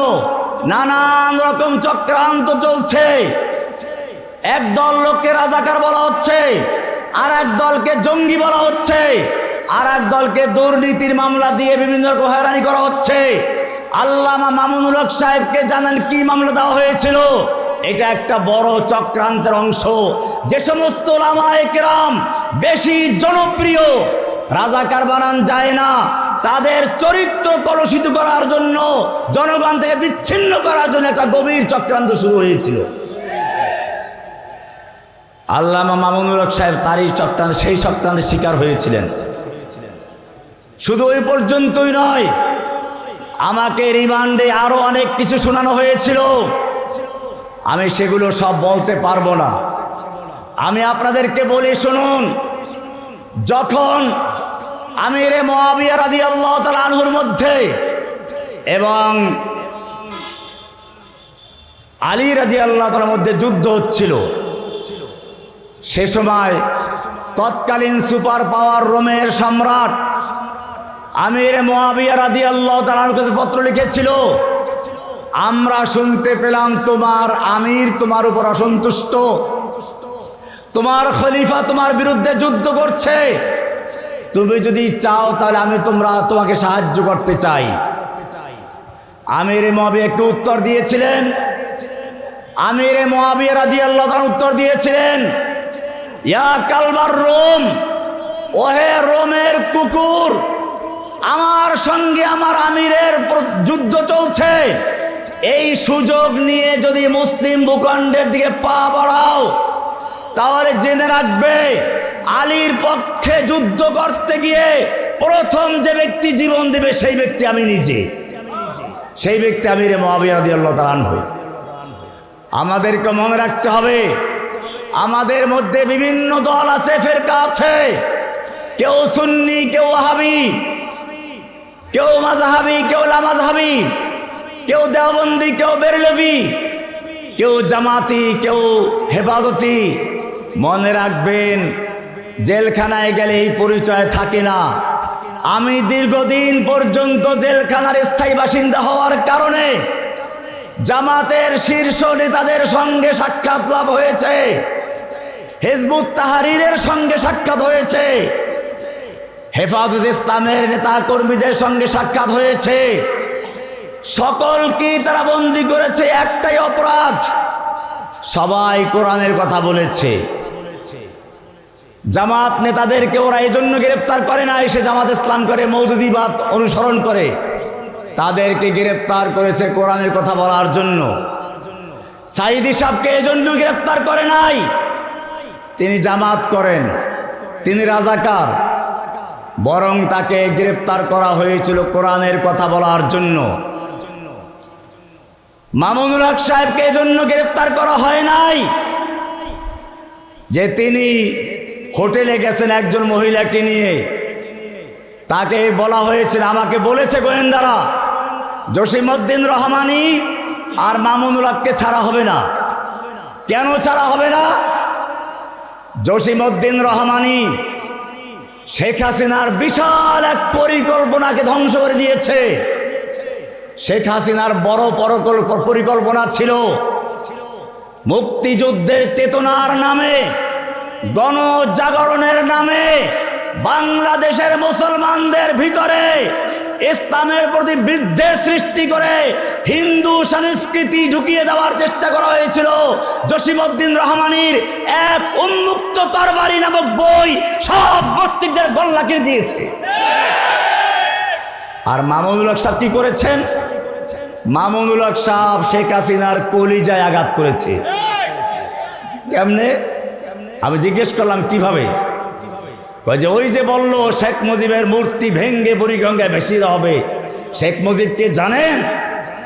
নানান রকম চক্রান্ত চলছে। একদল লোককে রাজাকার বলা হচ্ছে, আর এক দলকে জঙ্গি বলা হচ্ছে, আর এক দলকে দুর্নীতির মামলা দিয়ে বিভিন্ন রকম হয়রানি করা হচ্ছে। আল্লামা মামুনুল হক সাহেবকে জানেন কি মামলা দেওয়া হয়েছিল? এটা একটা বড় চক্রান্তের অংশ। যে সমস্ত উলামায়ে কেরাম বেশি জনপ্রিয়, রাজাকার বানান যায় না, তাদের চরিত্র কলুষিত করার জন্য, জনগণ থেকে বিচ্ছিন্ন করার জন্য একটা গভীর চক্রান্ত শুরু হয়েছিল। আল্লামা মামুনুল হক সাহেব তারই চক্রান্ত, সেই চক্রান্তের শিকার হয়েছিলেন। শুধু ওই পর্যন্তই নয়, আমাকে রিমান্ডে আরো অনেক কিছু শোনানো হয়েছিল। আমি সেগুলো সব বলতে পারবো না। আমি আপনাদেরকে বলি, শুনুন, যখন আমিরে মুআবিয়া রাদিয়াল্লাহু তাআলা আনহুর মধ্যে এবং আলী রাদিয়াল্লাহু তাআলার মধ্যে যুদ্ধ হচ্ছিল, সে সময় তৎকালীন সুপার পাওয়ার রোমের সম্রাট আমিরে মুআবিয়া রাদিয়াল্লাহু তাআলার কাছে পত্র লিখেছিল, আমরা শুনতে পেলাম তোমার আমির তোমার উপর অসন্তুষ্ট, তোমার খলিফা তোমার বিরুদ্ধে যুদ্ধ করছে, তুমি যদি চাও তাহলে আমি তোমাকে সাহায্য করতে চাই। আমিরে মুআবিয়া একটু উত্তর দিয়েছিলেন। আমিরে মুআবিয়া রাদিয়াল্লাহু তাআলা উত্তর দিয়েছিলেন, ইয়া কালবার রোম, ওহে রোমের কুকুর, আমার সঙ্গে আমার আমিরের যুদ্ধ চলছে, এই সুযোগ নিয়ে যদি মুসলিম ভূখণ্ডের দিকে পা বাড়াও তাহলে জেনে রাখবে, আলীর পক্ষে যুদ্ধ করতে গিয়ে প্রথম যে ব্যক্তি জীবন দেবে সেই ব্যক্তি আমি নিজে, সেই ব্যক্তি আমিরে মুআবিয়া রাদিয়াল্লাহু তাআলা আনহু। আমাদেরকে মনে রাখতে হবে, আমাদের মধ্যে বিভিন্ন দল আছে, ফিরকা আছে, কেউ সুন্নি, কেউ ওয়াহাবি, কেউ মাযহাবি, কেউ লামাযহাবি, কেউ দেওবন্দি, কেউ বেরলভি, কেউ জামাতি, কেউ হেফাজতি। মনে রাখবেন, জেলখানায় গেলে এই পরিচয় থাকে না। আমি দীর্ঘদিন পর্যন্ত জেলখানার স্থায়ী বাসিন্দা হওয়ার কারণে জামাতের শীর্ষ নেতাদের সঙ্গে সাক্ষাৎ লাভ হয়েছে, হিজবুত তাহরীরের সঙ্গে সাক্ষাৎ হয়েছে, হেফাজত ইসলামের নেতা কর্মীদের সঙ্গে সাক্ষাৎ হয়েছে। সকলকে তারা বন্দী করেছে একটাই অপরাধ, সবাই কোরআনের কথা বলেছে। জামাত নেতাদেরকে ওরা এই জন্য গ্রেপ্তার করে না, এসে জামাত ইসলাম করে, মওদুদিবাদ অনুসরণ করে, তাদেরকে গ্রেপ্তার করেছে কোরআনের কথা বলার জন্য। সাইদি সাহেবকে এই জন্য গ্রেপ্তার করে নাই, তিনি জামাত করেন, তিনি রাজাকার, বরং তাকে গ্রেপ্তার করা হয়েছিল কোরআনের কথা বলার জন্য। মামুনুল হক সাহেবকে এই জন্য গ্রেপ্তার করা হয় নাই যে তিনি হোটেলে গেছেন একজন মহিলাকে নিয়ে, তাকে বলা হয়েছিল, আমাকে বলেছে গোয়েন্দারা, জসিমউদ্দিন রহমানি আর মামুনুল হককে ছাড়া হবে না। কেন ছাড়া হবে না? জসিমউদ্দিন রহমানি শেখ হাসিনার বিশাল এক পরিকল্পনাকে ধ্বংস করে দিয়েছে। শেখ হাসিনার বড় পরিকল্পনা ছিল মুক্তিযুদ্ধের চেতনার নামে, গণজাগরণের নামে বাংলাদেশের মুসলমানদের ভিতরে ইসলামের প্রতি বিদ্বেষ সৃষ্টি করে হিন্দু সংস্কৃতি ঢুকিয়ে দেওয়ার চেষ্টা করা হয়েছিল। জসিমউদ্দিন রহমানির এক উন্মুক্ত তরবারি নামক বই সব মস্তিষ্কের গল্লা কিনে দিয়েছে। আর মামুনুল হক সাহেব কি করেছেন? মামুনুল হক সাহেব শেখ হাসিনার কলিজায় আঘাত করেছে। কেমনে? আমি জিজ্ঞেস করলাম কিভাবে? ওই যে বলল শেখ মুজিবের মূর্তি ভেঙ্গে বুড়িগঙ্গায় ভেসে দেওয়া হবে। শেখ মুজিবকে জানেন?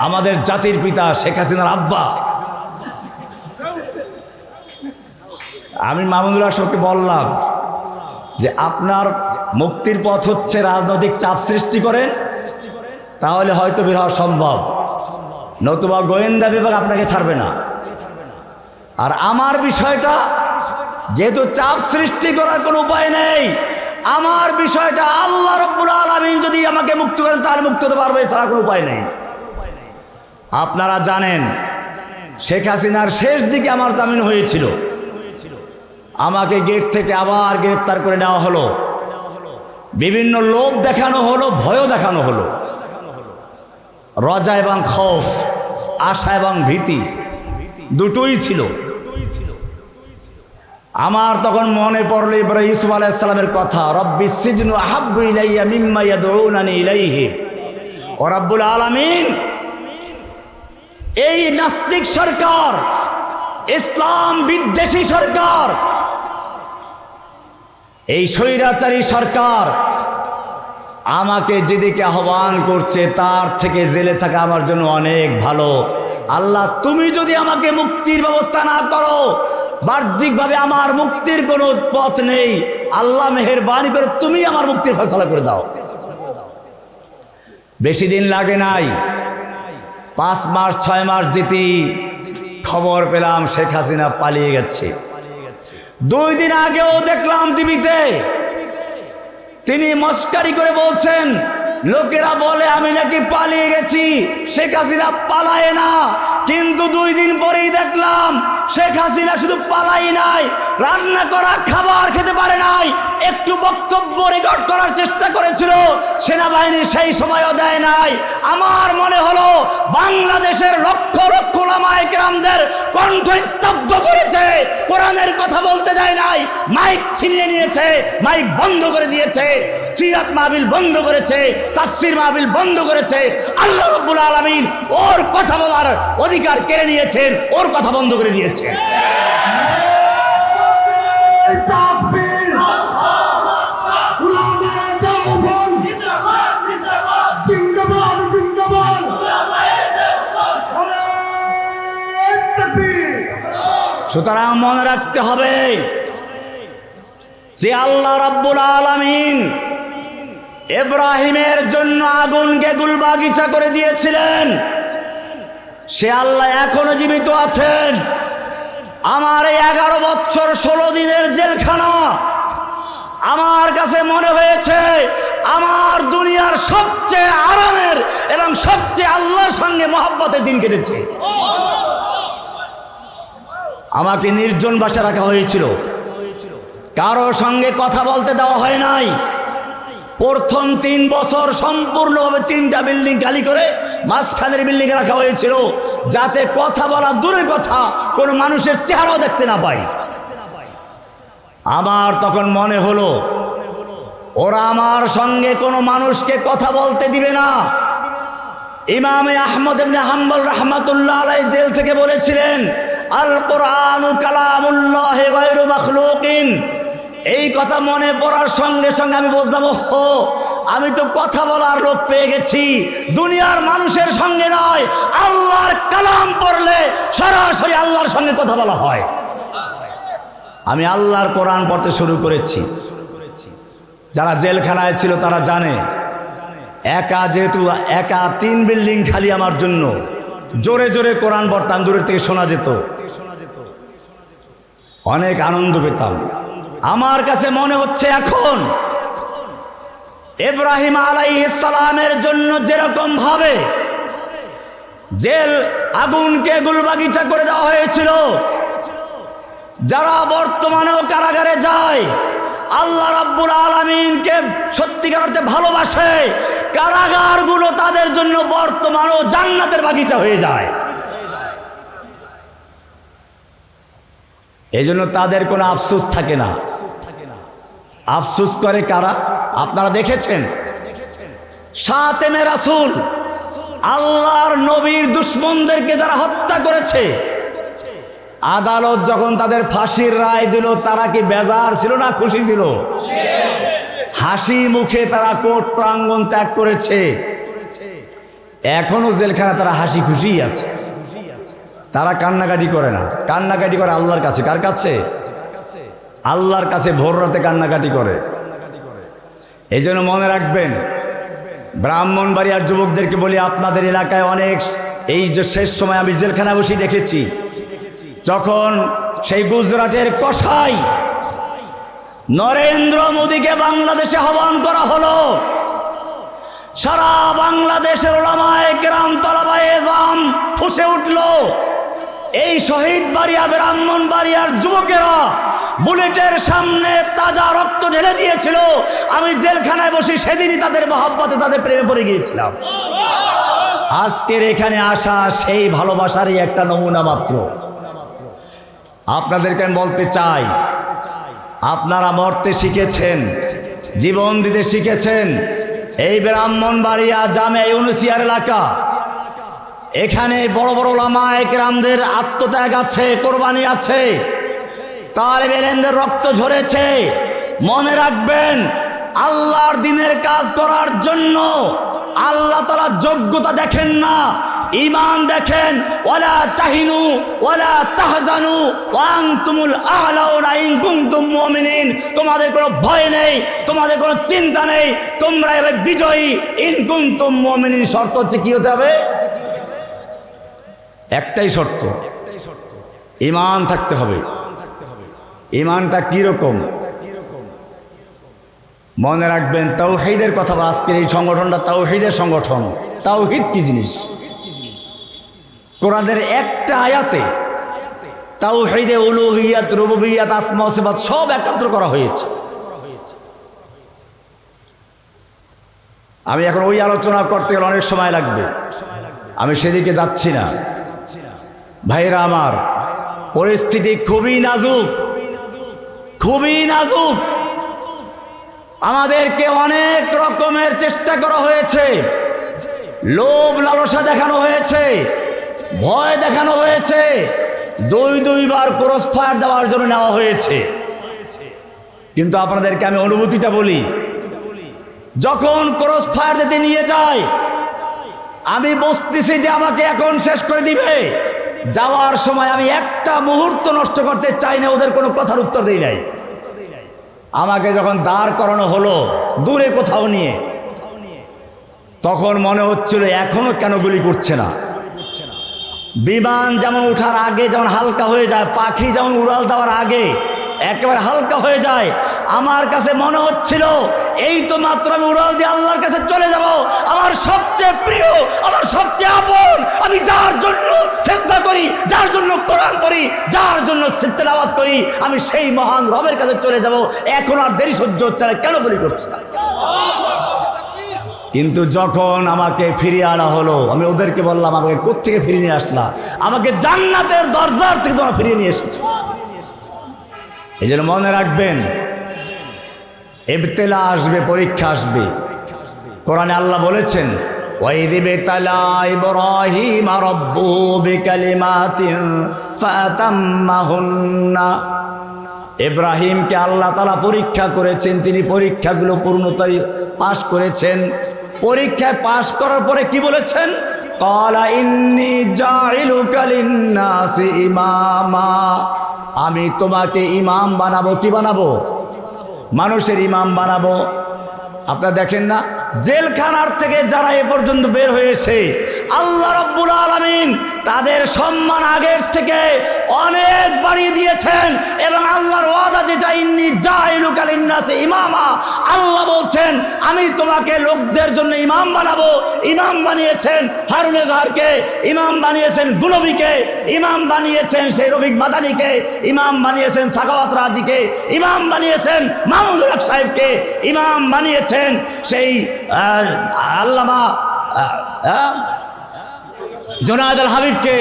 আমাদের জাতির পিতা, শেখ হাসিনার আব্বা। আমি মামুনুল হক সাহেবকে বললাম যে আপনার মুক্তির পথ হচ্ছে রাজনৈতিক চাপ সৃষ্টি করেন, তাহলে হয়তো বের হওয়া সম্ভব, নতুবা গোয়েন্দা বিভাগ আপনাকে ছাড়বে না। আর আমার বিষয়টা যেহেতু চাপ সৃষ্টি করার কোনো উপায় নেই, আমার বিষয়টা আল্লাহ রাব্বুল আলামিন যদি আমাকে মুক্ত করেন তাহলে মুক্ত হতে পারবে, এছাড়া কোনো উপায় নেই। আপনারা জানেন শেখ হাসিনার শেষ দিকে আমার জামিন হয়েছিল, আমাকে গেট থেকে আবার গ্রেপ্তার করে নেওয়া হলো, বিভিন্ন লোভ দেখানো হলো, ভয়ও দেখানো হলো, রজা এবং খৌফ, আশা এবং ভীতি দুটোই ছিল। আমার তখন মনে পড়ল ইব্রাহিম ইউসুফ আলাইহিস সালামের কথা, রব্বিস সিজনু আহাব্বু ইলাইয়া মিম্মা ইয়াদউনানি ইলাইহি। ও রব্বুল আলামিন, এই নাস্তিক সরকার, ইসলাম বিদ্বেষী সরকার, এই স্বৈরাচারী সরকার আমাকে যেদিকে আহ্বান করছে তার থেকে জেলে থাকা আমার জন্য অনেক ভালো। আল্লাহ, তুমি যদি আমাকে মুক্তির ব্যবস্থা না করো, বাহ্যিকভাবে আমার মুক্তির কোনো পথ নেই, আল্লাহ মেহেরবানি করে তুমি আমার মুক্তির ফয়সালা করে দাও। বেশি দিন লাগে নাই, 5 মাস 6 মাস যেতে খবর পেলাম শেখ হাসিনা পালিয়ে গেছে। 2 দিন আগেও দেখলাম টিভিতে তিনি মস্কারি করে বলছেন, লোকেরা বলে আমি নাকি পালিয়ে গেছি, শেখ হাসিনা পালায় না। কিন্তু 2 দিন পরেই দেখলাম শেখ হাসিনা শুধু পালাই নাই, রান্না করা খাবার খেতে পারে নাই, একটু বক্তব্য রেকর্ড করার চেষ্টা করেছিল, সেনাবাহিনী সেই সময়ও দেয় নাই। আমার মনে হলো বাংলাদেশের লক্ষ লক্ষ ওলামায়ে কেরামদের কণ্ঠ স্তব্ধ করেছে, কোরআনের কথা বলতে দেয় নাই, মাইক ছিনিয়ে নিয়েছে, মাইক বন্ধ করে দিয়েছে, সিরাত মাহফিল বন্ধ করেছে, তাফসীর মাহফিল বন্ধ করেছে। আল্লাহ রাব্বুল আলামিন ওর কথা বলার অধিকার কেড়ে নিয়েছেন, ওর কথা বন্ধ করে দিয়েছেন। সুতরাং মনে রাখতে হবে যে আল্লাহ রাব্বুল আলামিন ইব্রাহিমের জন্য আগুনকে গুলবাগিচা করে দিয়েছিলেন, সে আল্লাহ এখনো জীবিত আছেন। আমার এই 11 বছর 16 দিনের জেলখানা আমার কাছে মনে হয়েছে আমার দুনিয়ার সবচেয়ে আরামের এবং সবচেয়ে আল্লাহর সঙ্গে মহব্বতের দিন কেটেছে। আমাকে নির্জন বাসায় রাখা হয়েছিল, কারো সঙ্গে কথা বলতে দেওয়া হয় নাই। প্রথম 3 বছর সম্পূর্ণভাবে 3টা বিল্ডিং খালি করে মাঝখানের বিল্ডিংয়ে রাখা হয়েছিল, যাতে কথা বলা দূরের কথা কোনো মানুষের চেহারাও দেখতে না পাই। আমার তখন মনে হলো ওরা আমার সঙ্গে কোনো মানুষকে কথা বলতে দিবে না। ইমামে আহমদ ইবনে হাম্বল রাহমাতুল্লাহ আলাইহি জেল থেকে বলেছিলেন, আল কোরআনু কালামুল্লাহি গায়রু মাখলুকিন। এই কথা মনে পড়ার সঙ্গে সঙ্গে আমি বুঝলাম, ও আমি তো কথা বলার লোক পেয়ে গেছি, দুনিয়ার মানুষের সঙ্গে নয়, আল্লাহর কালাম পড়লে সরাসরি আল্লাহর সঙ্গে কথা বলা হয়। আমি আল্লাহর কোরআন পড়তে শুরু করেছি। যারা জেলখানায় ছিল তারা জানে, যেহেতু একা 3 বিল্ডিং খালি আমার জন্য, জোরে জোরে কোরআন পড়তাম, দূরের থেকে শোনা যেত, অনেক আনন্দ পেতাম। আমার কাছে মনে হচ্ছে এখন ইব্রাহিম আলাইহিস সালামের জন্য যেরকম ভাবে জেল আগুনকে গুলবাগিচা করে দেওয়া হয়েছিল, যারা বর্তমানেও কারাগারে যায়, আল্লাহ রাব্বুল আলামিনকে সত্যিকার অর্থে ভালোবাসে, কারাগারগুলো তাদের জন্য বর্তমানেও জান্নাতের বাগিচা হয়ে যায়। এই জন্য তাদের কোনো আফসোস থাকে না। আফসোস করে কারা? আপনারা দেখেছেন শাতেমে রাসূল, আল্লাহর নবীর দুশমনদেরকে যারা হত্যা করেছে, আদালত যখন তাদের ফাঁসির রায় দিল, তারা কি বেজার ছিল না খুশি ছিল? হাসি মুখে তারা কোর্ট প্রাঙ্গণ ত্যাগ করেছে। এখনো জেলখানা তারা হাসি খুশি আছে, তারা কান্নাকাটি করে না। কান্নাকাটি করে আল্লাহর কাছে। কার কাছে? আল্লাহর কাছে ভোর রাতে কান্নাকাটি করে। এই জন্য মনে রাখবেন, ব্রাহ্মণবাড়িয়ার যুবকদেরকে বলি, আপনাদের এলাকায় অনেক, এই যে শেষ সময় আমি জেলখানা বসে দেখেছি, যখন সেই গুজরাটের কসাই নরেন্দ্র মোদীকে বাংলাদেশে আহ্বান করা হলো, সারা বাংলাদেশের ওলামায়ে কেরাম তলাবায়ে ইলম ফুঁসে উঠল। এই শহীদ বাড়িয়া ব্রাহ্মণবাড়িয়ার যুবকেরা বুলেটের সামনে তাজা রক্ত ঢেলে দিয়েছিল। আমি জেলখানায় বসে সেদিনই তাদের মহব্বতে, তাদের প্রেমে পড়ে গিয়েছিলাম। আজকের এখানে আসা সেই ভালোবাসারই একটা নমুনা মাত্র। আপনাদেরকে আমি বলতে চাই, আপনারা মরতে শিখেছেন, জীবন দিতে শিখেছেন। এই ব্রাহ্মণবাড়িয়া জামে ইউনুসিয়ার এলাকা, এখানে বড় বড় ওলামায়ে কেরামদের আত্মত্যাগ আছে, কোরবানি আছে, তালেবে ইলমদের রক্ত ঝরেছে। মনে রাখবেন, আল্লাহর দ্বীনের কাজ করার জন্য আল্লাহ তাআলা যোগ্যতা দেখেন না, ঈমান দেখেন। ওয়ালা তাহিনু ওয়ালা তাহজানু ওয়া আনতুমুল আ'লাউনা ইন কুনতুম মুমিনিন। তোমাদের কোনো ভয় নেই, তোমাদের কোনো চিন্তা নেই, তোমরা এবার বিজয়ী। ইন কুনতুম মুমিনিন শর্ত হচ্ছে কি হতে হবে? একটাই শর্ত, ঈমান থাকতে হবে। ঈমানটা কিরকম মনে রাখবেন। তাওহীদের কথা, আজকের এই সংগঠনটা তাওহীদের সংগঠন। তাওহীদ কি জিনিস? কোরআনের একটা আয়াতে তাওহীদে উলুহিয়াত, রুবুবিয়াত, আসমা ও সিফাত সব একত্র করা হয়েছে। আমি এখন ওই আলোচনা করতে গেলে অনেক সময় লাগবে, আমি সেদিকে যাচ্ছি না। ভাইরা আমার, পরিস্থিতি খুবই নাজুক, খুবই নাজুক। আমাদেরকে অনেক রকমের চেষ্টা করা হয়েছে, লোভ লালসা দেখানো হয়েছে, ভয় দেখানো হয়েছে, দুইবার ক্রস ফায়ার দেওয়ার জন্য নেওয়া হয়েছে। কিন্তু আপনাদেরকে আমি অনুভূতিটা বলি, যখন ক্রস ফায়ার দিতে নিয়ে যায়, আমি বুঝতেছি যে আমাকে এখন শেষ করে দিবে। যাওয়ার সময় আমি একটা মুহূর্ত নষ্ট করতে চাই না, ওদের কোনো কথার উত্তর দেই নাই। আমাকে যখন দাঁড় করানো হলো দূরে কোথাও নিয়ে, তখন মনে হচ্ছিল এখনো কেন গুলি করছে না। বিমান যেমন ওঠার আগে যেমন হালকা হয়ে যায়, পাখি যেমন উড়াল দেওয়ার আগে একেবারে হালকা হয়ে যায়, আমার কাছে মনে হচ্ছিল এই তো মাত্র আমি উড়াল দিয়ে আল্লাহর কাছে চলে যাব। আমার সবচেয়ে প্রিয়, আমার সবচেয়ে আপন, আমি যার জন্য চেষ্টা করি, যার জন্য কোরআন পড়ি, যার জন্য তিলাওয়াত করি, আমি সেই মহান রবের কাছে চলে যাব। এখন আর দেরি সহ্য হচ্ছে না, কেন গুলি করছে না? কিন্তু যখন আমাকে ফিরিয়ে আনা হলো, আমি ওদেরকে বললাম, আমাকে কোত্থেকে ফিরিয়ে নিয়ে আসলা? আমাকে জান্নাতের দরজার থেকে তোমরা ফিরিয়ে নিয়ে এসেছো। এই জন্য মনে রাখবেন, ইবতিলা আসবে, পরীক্ষা আসবে। কোরআনে আল্লাহ বলেছেন, ওয়াইদ ইবতালা ইব্রাহিম রাব্বুহু বিকালিমাতিন ফাতাম্মাহুন্না। ইব্রাহিমকে আল্লাহ তাআলা পরীক্ষা করেছেন, তিনি পরীক্ষাগুলো পূর্ণতায় পাশ করেছেন। পরীক্ষায় পাশ করার পরে কি বলেছেন? ক্বালা ইন্নী জাইলুকা লিন্নাসি ইমামা। আমি তোমাকে ইমাম বানাবো। কি বানাবো? মানুষের ইমাম বানাবো। আপনারা দেখেন না, জেলখানার থেকে যারা এ পর্যন্ত বের হয়েছে, আল্লাহ রাব্বুল আলামিন তাদের সম্মান আগের থেকে অনেক বাড়িয়ে দিয়েছেন। এবং আল্লাহর ওয়াদা যেটা, ইন্নী জাইলুকা লিন্নাসি ইমামা, আল্লাহ বলছেন আমি তোমাকে লোকদের জন্য ইমাম বানাবো। ইমাম বানিয়েছেন হারুন এজাহারকে, ইমাম বানিয়েছেন গুনবীকে, ইমাম বানিয়েছেন সেই রফিক মাদানিকে, ইমাম বানিয়েছেন সাখাওয়াত রাজিকে, ইমাম বানিয়েছেন মাহমুদুল হক সাহেবকে, ইমাম বানিয়েছেন সেই আল্লামা জোনায়েদ আল হাবিবকে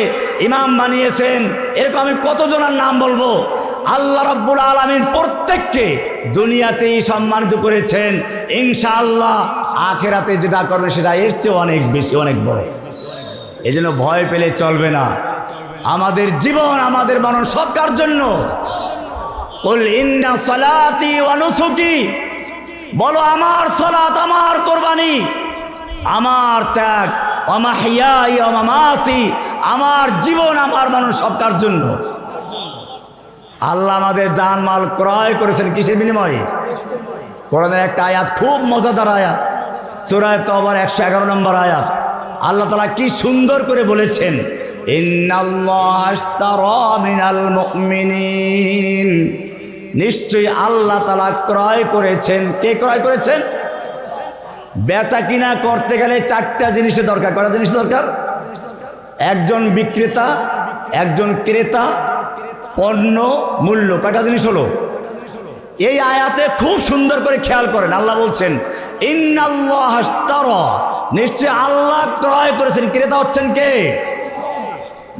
ইমাম বানিয়েছেন। এরকম আমি কতজনের নাম বলবো। আল্লাহ রাব্বুল আলামিন প্রত্যেককে দুনিয়াতেই সম্মানিত করেছেন। ইনশাআল্লাহ আখিরাতে যেটা করবে সেটা এর চেয়ে অনেক বেশি, অনেক বড়। এই জন্য ভয় পেলে চলবে না। আমাদের জীবন, আমাদের মরণ সব কার জন্য? কুল ইন্না সালাতি ওয়া নুসুকি, বলো আমার সালাত, আমার কোরবানি, আমার ত্যাগ, ওয়া মাহইয়াই ওয়া মামাতি, আমার জীবন, আমার মরণ সব কার জন্য? আল্লাহ আমাদের জানমাল ক্রয় করেছেন কিসের বিনিময়ে? কোরআনের একটা আয়াত, খুব মজাদার আয়াত, সূরা তওবার 111 নম্বর আয়াত। আল্লাহ তাআলা কি সুন্দর করে বলেছেন, ইন্নাল্লাহা আশতারা মিনাল মুমিনিন, নিশ্চয়ই আল্লাহ তাআলা ক্রয় করেছেন। কে ক্রয় করেছেন? বেচা কিনা করতে গেলে চারটা জিনিসের দরকার। কয়টা জিনিস দরকার? একজন বিক্রেতা, একজন ক্রেতা, পণ্য, মূল্য। কয়টা জিনিস হলো? এই আয়াতে খুব সুন্দর করে খেয়াল করেন, আল্লাহ বলছেন ইন্নাল্লাহা আশতারা, নিশ্চয় আল্লাহ ক্রয় করেছেন। ক্রেতা হচ্ছেন কে?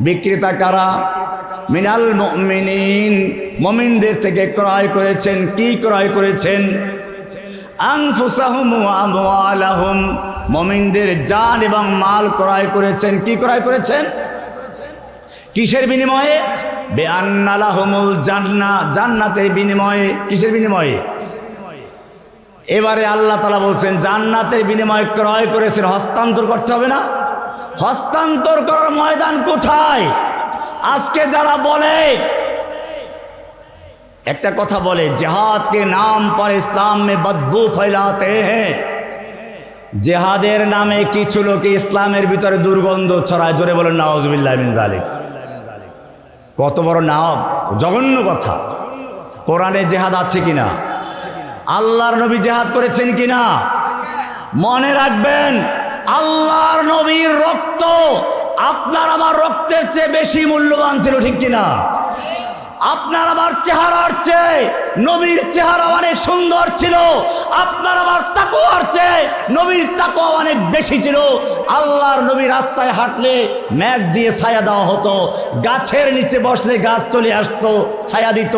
বিক্রেতা কারা? মিনাল মুমিনিন, মুমিনদের থেকে ক্রয় করেছেন। কি ক্রয় করেছেন? আনফুসাহুম ওয়া আমওয়ালাহুম, মুমিনদের জান এবং মাল ক্রয় করেছেন। কি ক্রয় করেছেন? কিসের বিনিময়ে? বিআন্না লাহুমুল জান্নাহ, জান্নাতের বিনিময়ে। কিসের বিনিময়ে? এবারে আল্লাহ তাআলা বলছেন জান্নাতের বিনিময়ে ক্রয় করেছেন, হস্তান্তর করতে হবে না? হস্তান্তর করার ময়দান কোথায়? আজকে যারা বলে, একটা কথা বলে, জিহাদ के नाम पर इस्लाम में बदबू फैलाते हैं। জিহাদের নামে কিছু লোক ইসলামের ভিতরে দুর্গন্ধ ছড়ায়। জোরে বলেন নাউজুবিল্লাহ মিন যালিক। কত বড় নাম, জঘন্য কথা। কোরআনে জিহাদ আছে কিনা? আল্লাহর নবী জিহাদ করেছেন কিনা? মনে রাখবেন, আল্লাহর নবীর রক্ত আপনার আমার রক্তের চেয়ে বেশি মূল্যবান ছিল, ঠিক কিনা? আপনার আমার চেহারার চেয়ে নবীর চেহারা অনেক সুন্দর ছিল। আপনার আমার তাকওয়ার চেয়ে নবীর তাকওয়া অনেক বেশি ছিল। আল্লাহর নবী রাস্তায় হাঁটলে মেঘ দিয়ে ছায়া দেওয়া হতো, গাছের নিচে বসলে গাছ চলে আসতো, ছায়া দিত।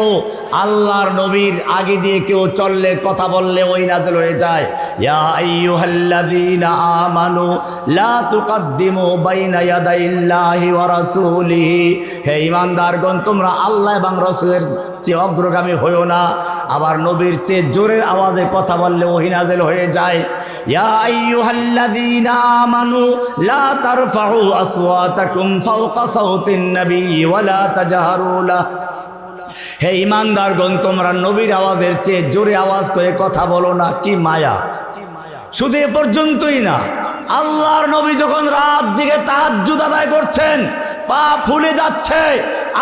আল্লাহর নবীর আগে দিয়ে কেউ চললে, কথা বললে ওই নাযিল হয়ে যায়, ইয়া আইয়ুহাল্লাযীনা আমানু লা তুকদ্দিমু বাইনা ইয়াদাইল্লাহি ওয়া রাসূলিহি, হে ঈমানদারগণ তোমরা আল্লাহ এবং রাসূলের চেয়ে অগ্রগামী হইও না। আবার নবীর চেয়ে জোরের আওয়াজে কথা বললে ওহী নাযিল হয়ে যায়, ইয়া আইয়ুহাল্লাযীনা আমানু লা তারফাউ আসওয়াতাকুম ফাওকা সাওতিন নবী ওয়া লা তাজহারু লাহু, হে ঈমানদারগণ তোমরা নবীর আওয়াজের চেয়ে জোরে আওয়াজ করে কথা বলো না। কি মায়া! শুধু এ পর্যন্তই না, আল্লাহর নবী যখন রাত জেগে তাহাজ্জুদ আদায় করছেন, পা ফুলে যাচ্ছে,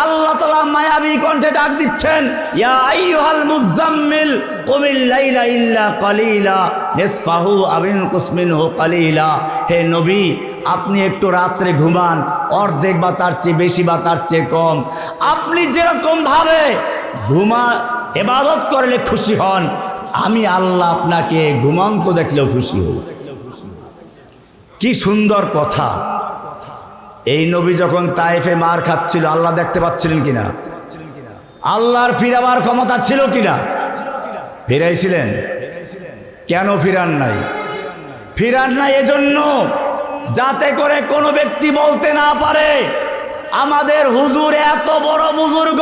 আল্লাহ তাআলা মায়াবী কণ্ঠে ডাক দিচ্ছেন, ইয়া আইয়ুহাল মুযাম্মিল কুমিল লাইলা ইল্লা কালিলা নিসফাহু আও ইনকুস মিনহু কালিলা, হে নবী আপনি একটু রাত্রে ঘুমান, অর্ধেক বা তার চেয়ে বেশি বা তার চেয়ে কম। আপনি যেরকম ভাবে ইবাদত করলে খুশি হন, আমি আল্লাহ আপনাকে ঘুমন্ত দেখলেও খুশি হই। কি সুন্দর কথা! এই নবী যখন তায়েফে মার খাচ্ছিল, আল্লাহ দেখতে পাচ্ছিলেন কিনা? আল্লাহর ফিরাবার ক্ষমতা ছিল কিনা? ফিরাইছিলেন? কেন ফিরান নাই? ফিরান নাই এজন্য যাতে করে কোনো ব্যক্তি বলতে না পারে আমাদের হুজুর এত বড় বুজুর্গ,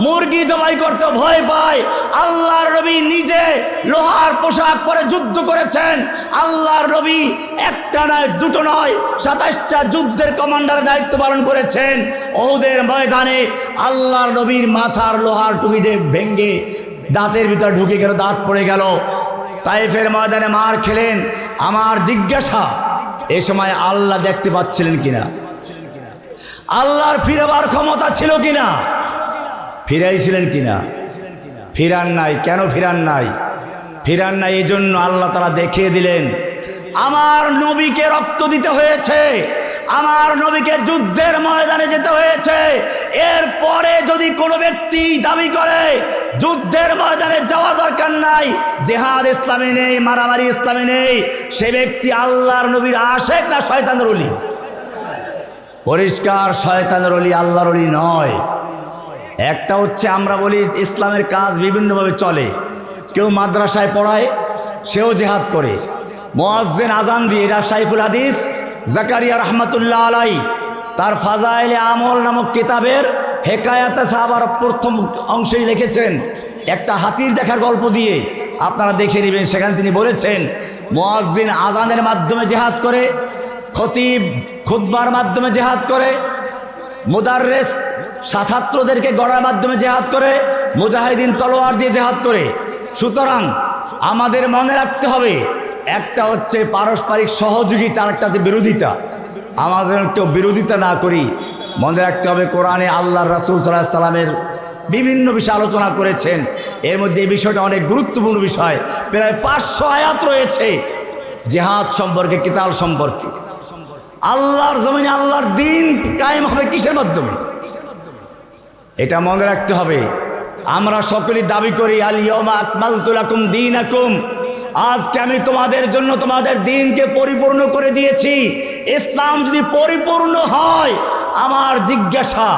মুরগি জবাই করতে ভয় পায়। আল্লাহর নবী নিজে লোহার পোশাক পরে যুদ্ধ করেছেন। আল্লাহর নবী একটা নয়, দুটো নয়, 27টা যুদ্ধের কমান্ডারের দায়িত্ব পালন করেছেন। ওহুদের ময়দানে আল্লাহর নবীর মাথার লোহার টুপিতে ভেঙ্গে দাঁতের ভিতর ঢুকে গেল, দাঁত পড়ে গেল। তায়েফের ময়দানে মার খেলেন। আমার জিজ্ঞাসা, এ সময় আল্লাহ দেখতে পাচ্ছিলেন কিনা? আল্লাহর ফিরাবার ক্ষমতা ছিল কিনা? ফিরাইছিলেন কিনা? ফিরান নাই। কেন ফিরান নাই? ফিরান নাই এই জন্য আল্লাহ তাআলা দেখিয়ে দিলেন, আমার নবীকে রক্ত দিতে হয়েছে, আমার নবীকে যুদ্ধের ময়দানে যেতে হয়েছে। এরপরে যদি কোনো ব্যক্তি দাবি করে যুদ্ধের ময়দানে যাওয়ার দরকার নাই, জিহাদ ইসলামে নেই, মারামারি ইসলামে নেই, সে ব্যক্তি আল্লাহর নবীর আশেক না শয়তানের ওলি? পরিষ্কার শয়তানের ওলি, আল্লাহর ওলি নয়। একটা হচ্ছে আমরা বলি ইসলামের কাজ বিভিন্নভাবে চলে। কেউ মাদ্রাসায় পড়ায়, সেও জিহাদ করে। মুয়াজ্জিন আজান দিয়ে, এটা শাইখুল হাদিস জাকারিয়া রাহমাতুল্লাহ আলাই তার ফাজাইলে আমল নামক কিতাবের হেকায়াতে সাহাবার প্রথম অংশেই লিখেছেন, একটা হাতির দেখার গল্প দিয়ে। আপনারা দেখে নেবেন, সেখানে তিনি বলেছেন মুয়াজ্জিন আজানের মাধ্যমে জিহাদ করে, খতিব খুতবার মাধ্যমে জিহাদ করে, মুদাররিস ছাত্রদেরকে গড়ার মাধ্যমে জিহাদ করে, মুজাহিদিন তলোয়ার দিয়ে জিহাদ করে। সুতরাং আমাদের মনে রাখতে হবে, একটা হচ্ছে পারস্পরিক সহযোগিতা, আর একটা হচ্ছে বিরোধিতা। আমাদের কেউ বিরোধিতা না করি। মনে রাখতে হবে কোরআনে আল্লাহর রাসূল সাল্লাল্লাহু আলাইহি সাল্লামের বিভিন্ন বিষয় আলোচনা করেছেন। এর মধ্যে এই বিষয়টা অনেক গুরুত্বপূর্ণ বিষয়। প্রায় 500 আয়াত রয়েছে জিহাদ সম্পর্কে, কিতাল সম্পর্কে। আল্লাহর জমিনে আল্লাহর দ্বীন কায়েম হবে কিসের মাধ্যমে? এটা মনে রাখতে হবে। আমরা সকলেই দাবি করি আল ইয়াউমা আকমালতু লাকুম দীনাকুম, আজকে আমি তোমাদের জন্য তোমাদের দ্বীনকে পরিপূর্ণ করে দিয়েছি। ইসলাম যদি পরিপূর্ণ হয়, আমার জিজ্ঞাসা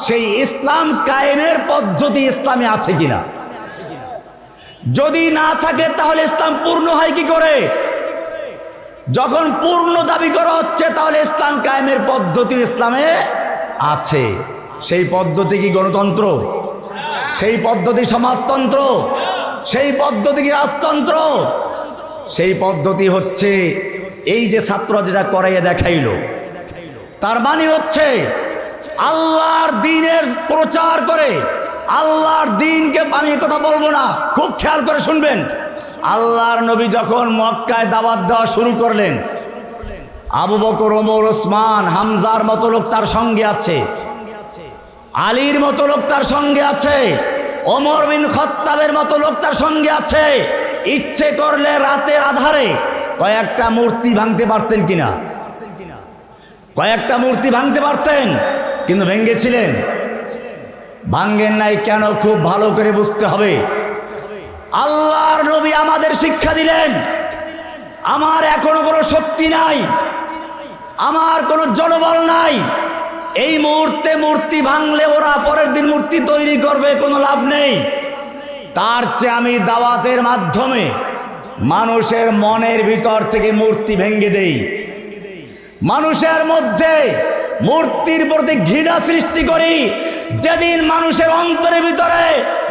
সেই ইসলাম কায়েমের পদ্ধতি ইসলামে আছে কিনা? যদি না থাকে তাহলে ইসলাম পূর্ণ হয় কি করে? যখন পূর্ণ দাবি করা হচ্ছে তাহলে ইসলাম কায়েমের পদ্ধতি ইসলামে আছে। সেই পদ্ধতি কি গণতন্ত্র? সেই পদ্ধতি সমাজতন্ত্র? সেই পদ্ধতি কি রাজতন্ত্র? সেই পদ্ধতি হচ্ছে এই যে ছাত্র যেটা করাইয়া দেখাইল, তার মানে হচ্ছে আল্লাহর দ্বীনের প্রচার করে, আল্লাহর দ্বীনকে আমি কথা বলবো না, খুব খেয়াল করে শুনবেন। আল্লাহর নবী যখন মক্কায় দাওয়াত দেওয়া শুরু করলেন, আবু বকর, ওমর, ওসমান, হামজার মতো লোক তার সঙ্গে আছে, আলীর মতো লোক তার সঙ্গে আছে, ওমর বিন খাত্তাবের মতো লোক তার সঙ্গে আছে। ইচ্ছে করলে রাতের আধারে কয়েকটা মূর্তি ভাঙতে পারতেন কিনা? কয়েকটা মূর্তি ভাঙতে পারতেন, কিন্তু ভেঙেছিলেন? ভাঙ্গেন নাই কেন? খুব ভালো করে বুঝতে হবে। আল্লাহর নবী আমাদের শিক্ষা দিলেন, আমার এখনো কোনো শক্তি নাই, আমার কোনো জনবল নাই, এই মুহূর্তে মূর্তি ভাঙলে ওরা পরের দিন মূর্তি তৈরি করবে, কোনো লাভ নেই। তার চেয়ে আমি দাওয়াতের মাধ্যমে মানুষের মনের ভিতর থেকে মূর্তি ভেঙে দেই, মানুষের মধ্যে মূর্তির প্রতি ঘৃণা সৃষ্টি করি। যেদিন মানুষের অন্তরের ভিতরে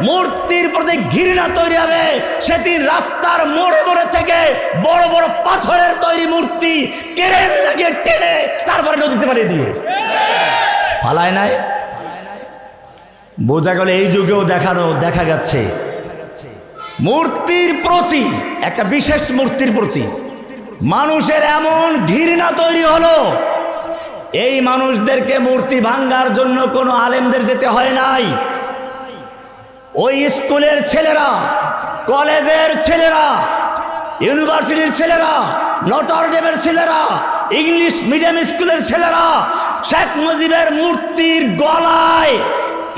মূর্তির প্রতি ঘৃণা তৈরি হবে, সেদিন রাস্তার মোড়ে মোড়ে থেকে বড় বড় পাথরের তৈরি মূর্তি কেড়ে লাগিয়ে টেনে তারপরে নদীতে পাঠিয়ে দিয়ে ফালায় নাই। বোঝা গেল এই যুগেও দেখা গেছে মূর্তির প্রতি, একটা বিশেষ মূর্তির প্রতি মানুষের এমন ঘৃণা তৈরি হলো, এই মানুষদেরকে মূর্তি ভাঙ্গার জন্য কোনো আলেমদের যেতে হয় নাই। ওই স্কুলের ছেলেরা, কলেজের ছেলেরা, ইউনিভার্সিটির ছেলেরা, নটর ডেমের ছেলেরা, ইংলিশ মিডিয়াম স্কুলের ছেলেরা শেখ মুজিবের মূর্তির গলায়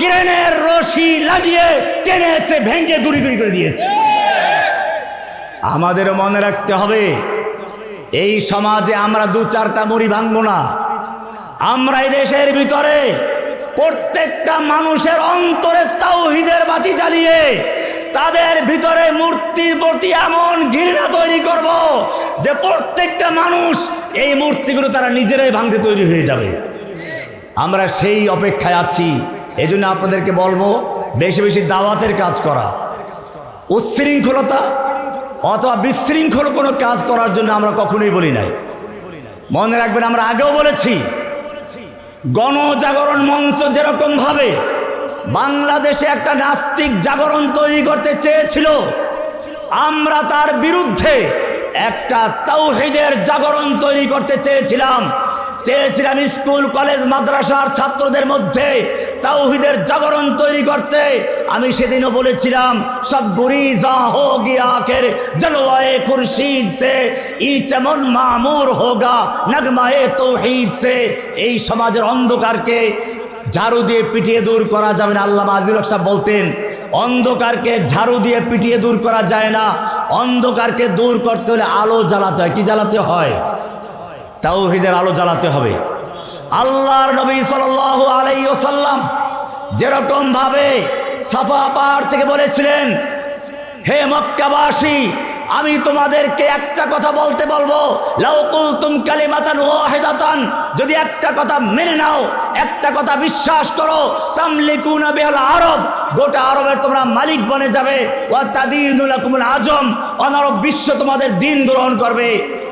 ক্রেনের রশি লাগিয়ে টেনেছে, ভেঙে গুড়ি গুড়ি করে দিয়েছে। আমাদেরও মনে রাখতে হবে, এই সমাজে আমরা 2-4টা মুড়ি ভাঙবো না। আমরা এই দেশের ভিতরে প্রত্যেকটা মানুষের অন্তরে তাওহীদের বাতি জ্বালিয়ে তাদের ভিতরে মূর্তির প্রতি এমন ঘৃণা তৈরি করব যে প্রত্যেকটা মানুষ এই মূর্তিগুলো তারা নিজেরাই ভাঙতে তৈরি হয়ে যাবে। আমরা সেই অপেক্ষায় আছি। এই জন্য আপনাদেরকে বলবো, বেশি বেশি দাওয়াতের কাজ করা। উচ্ছৃঙ্খলতা অথবা বিশৃঙ্খল কোনো কাজ করার জন্য আমরা কখনোই বলি নাই। মনে রাখবেন, আমরা আগেও বলেছি, গণজাগরণ মঞ্চ যেরকম ভাবে বাংলাদেশে একটা নাস্তিক জাগরণ তৈরি করতে চেয়েছিল, আমরা তার বিরুদ্ধে একটা তাওহীদের জাগরণ তৈরি করতে চেয়েছিলাম। স্কুল কলেজ মাদ্রাসার ছাত্রদের মধ্যে তাওহীদের জাগরণ তৈরি করতে। আমি সেদিনও বলেছিলাম, সব গুরিজা হো গিয়া আখের জলওয়ায়ে খুরশিদ সে ই চমন মামুর হোগা নগমায়ে তাওহীদ সে। এই সমাজের অন্ধকারকে ঝাড়ু দিয়ে পিটিয়ে দূর করা যাবে না। আল্লামা আজিজুল হক সাহেব বলতেন, অন্ধকারকে ঝাড়ু দিয়ে পিটিয়ে দূর করা যায় না, অন্ধকারকে দূর করতে হলে আলো জ্বালাতে হয়। কি জ্বালাতে হয়? তাওহীদের আলো জ্বালাতে হবে। আল্লাহর নবী সাল্লাল্লাহু আলাইহি ওয়াসাল্লাম যেরকম ভাবে সাফা পাহাড় থেকে বলেছিলেন, হে মক্কাবাসী, আমি তোমাদেরকে একটা কথা বলবো, লাউ কুলতুম কালিমাতান ওয়াহিদাতান, যদি একটা কথা মেনে নাও, একটা কথা বিশ্বাস করো, তামলিকুনা বিহাল আরব, গোটা আরবের তোমরা মালিক বনে যাবে, ওয়া তাদিনু লাকুমুল আজম, অনারব বিশ্ব তোমাদের দিন গ্রহণ করবে।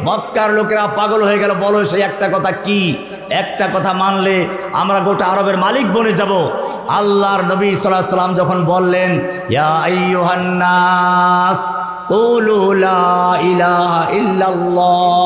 মক্কার লোকেরা পাগল হয়ে গেল, বলো সেই একটা কথা কি? একটা কথা মানলে আমরা গোটা আরবের মালিক বনে যাব। আল্লাহর নবী সাল্লাল্লাহু আলাইহি ওয়াসাল্লাম যখন বললেন, ইয়া আইয়ুহান নাস قولوا لا إله إلا الله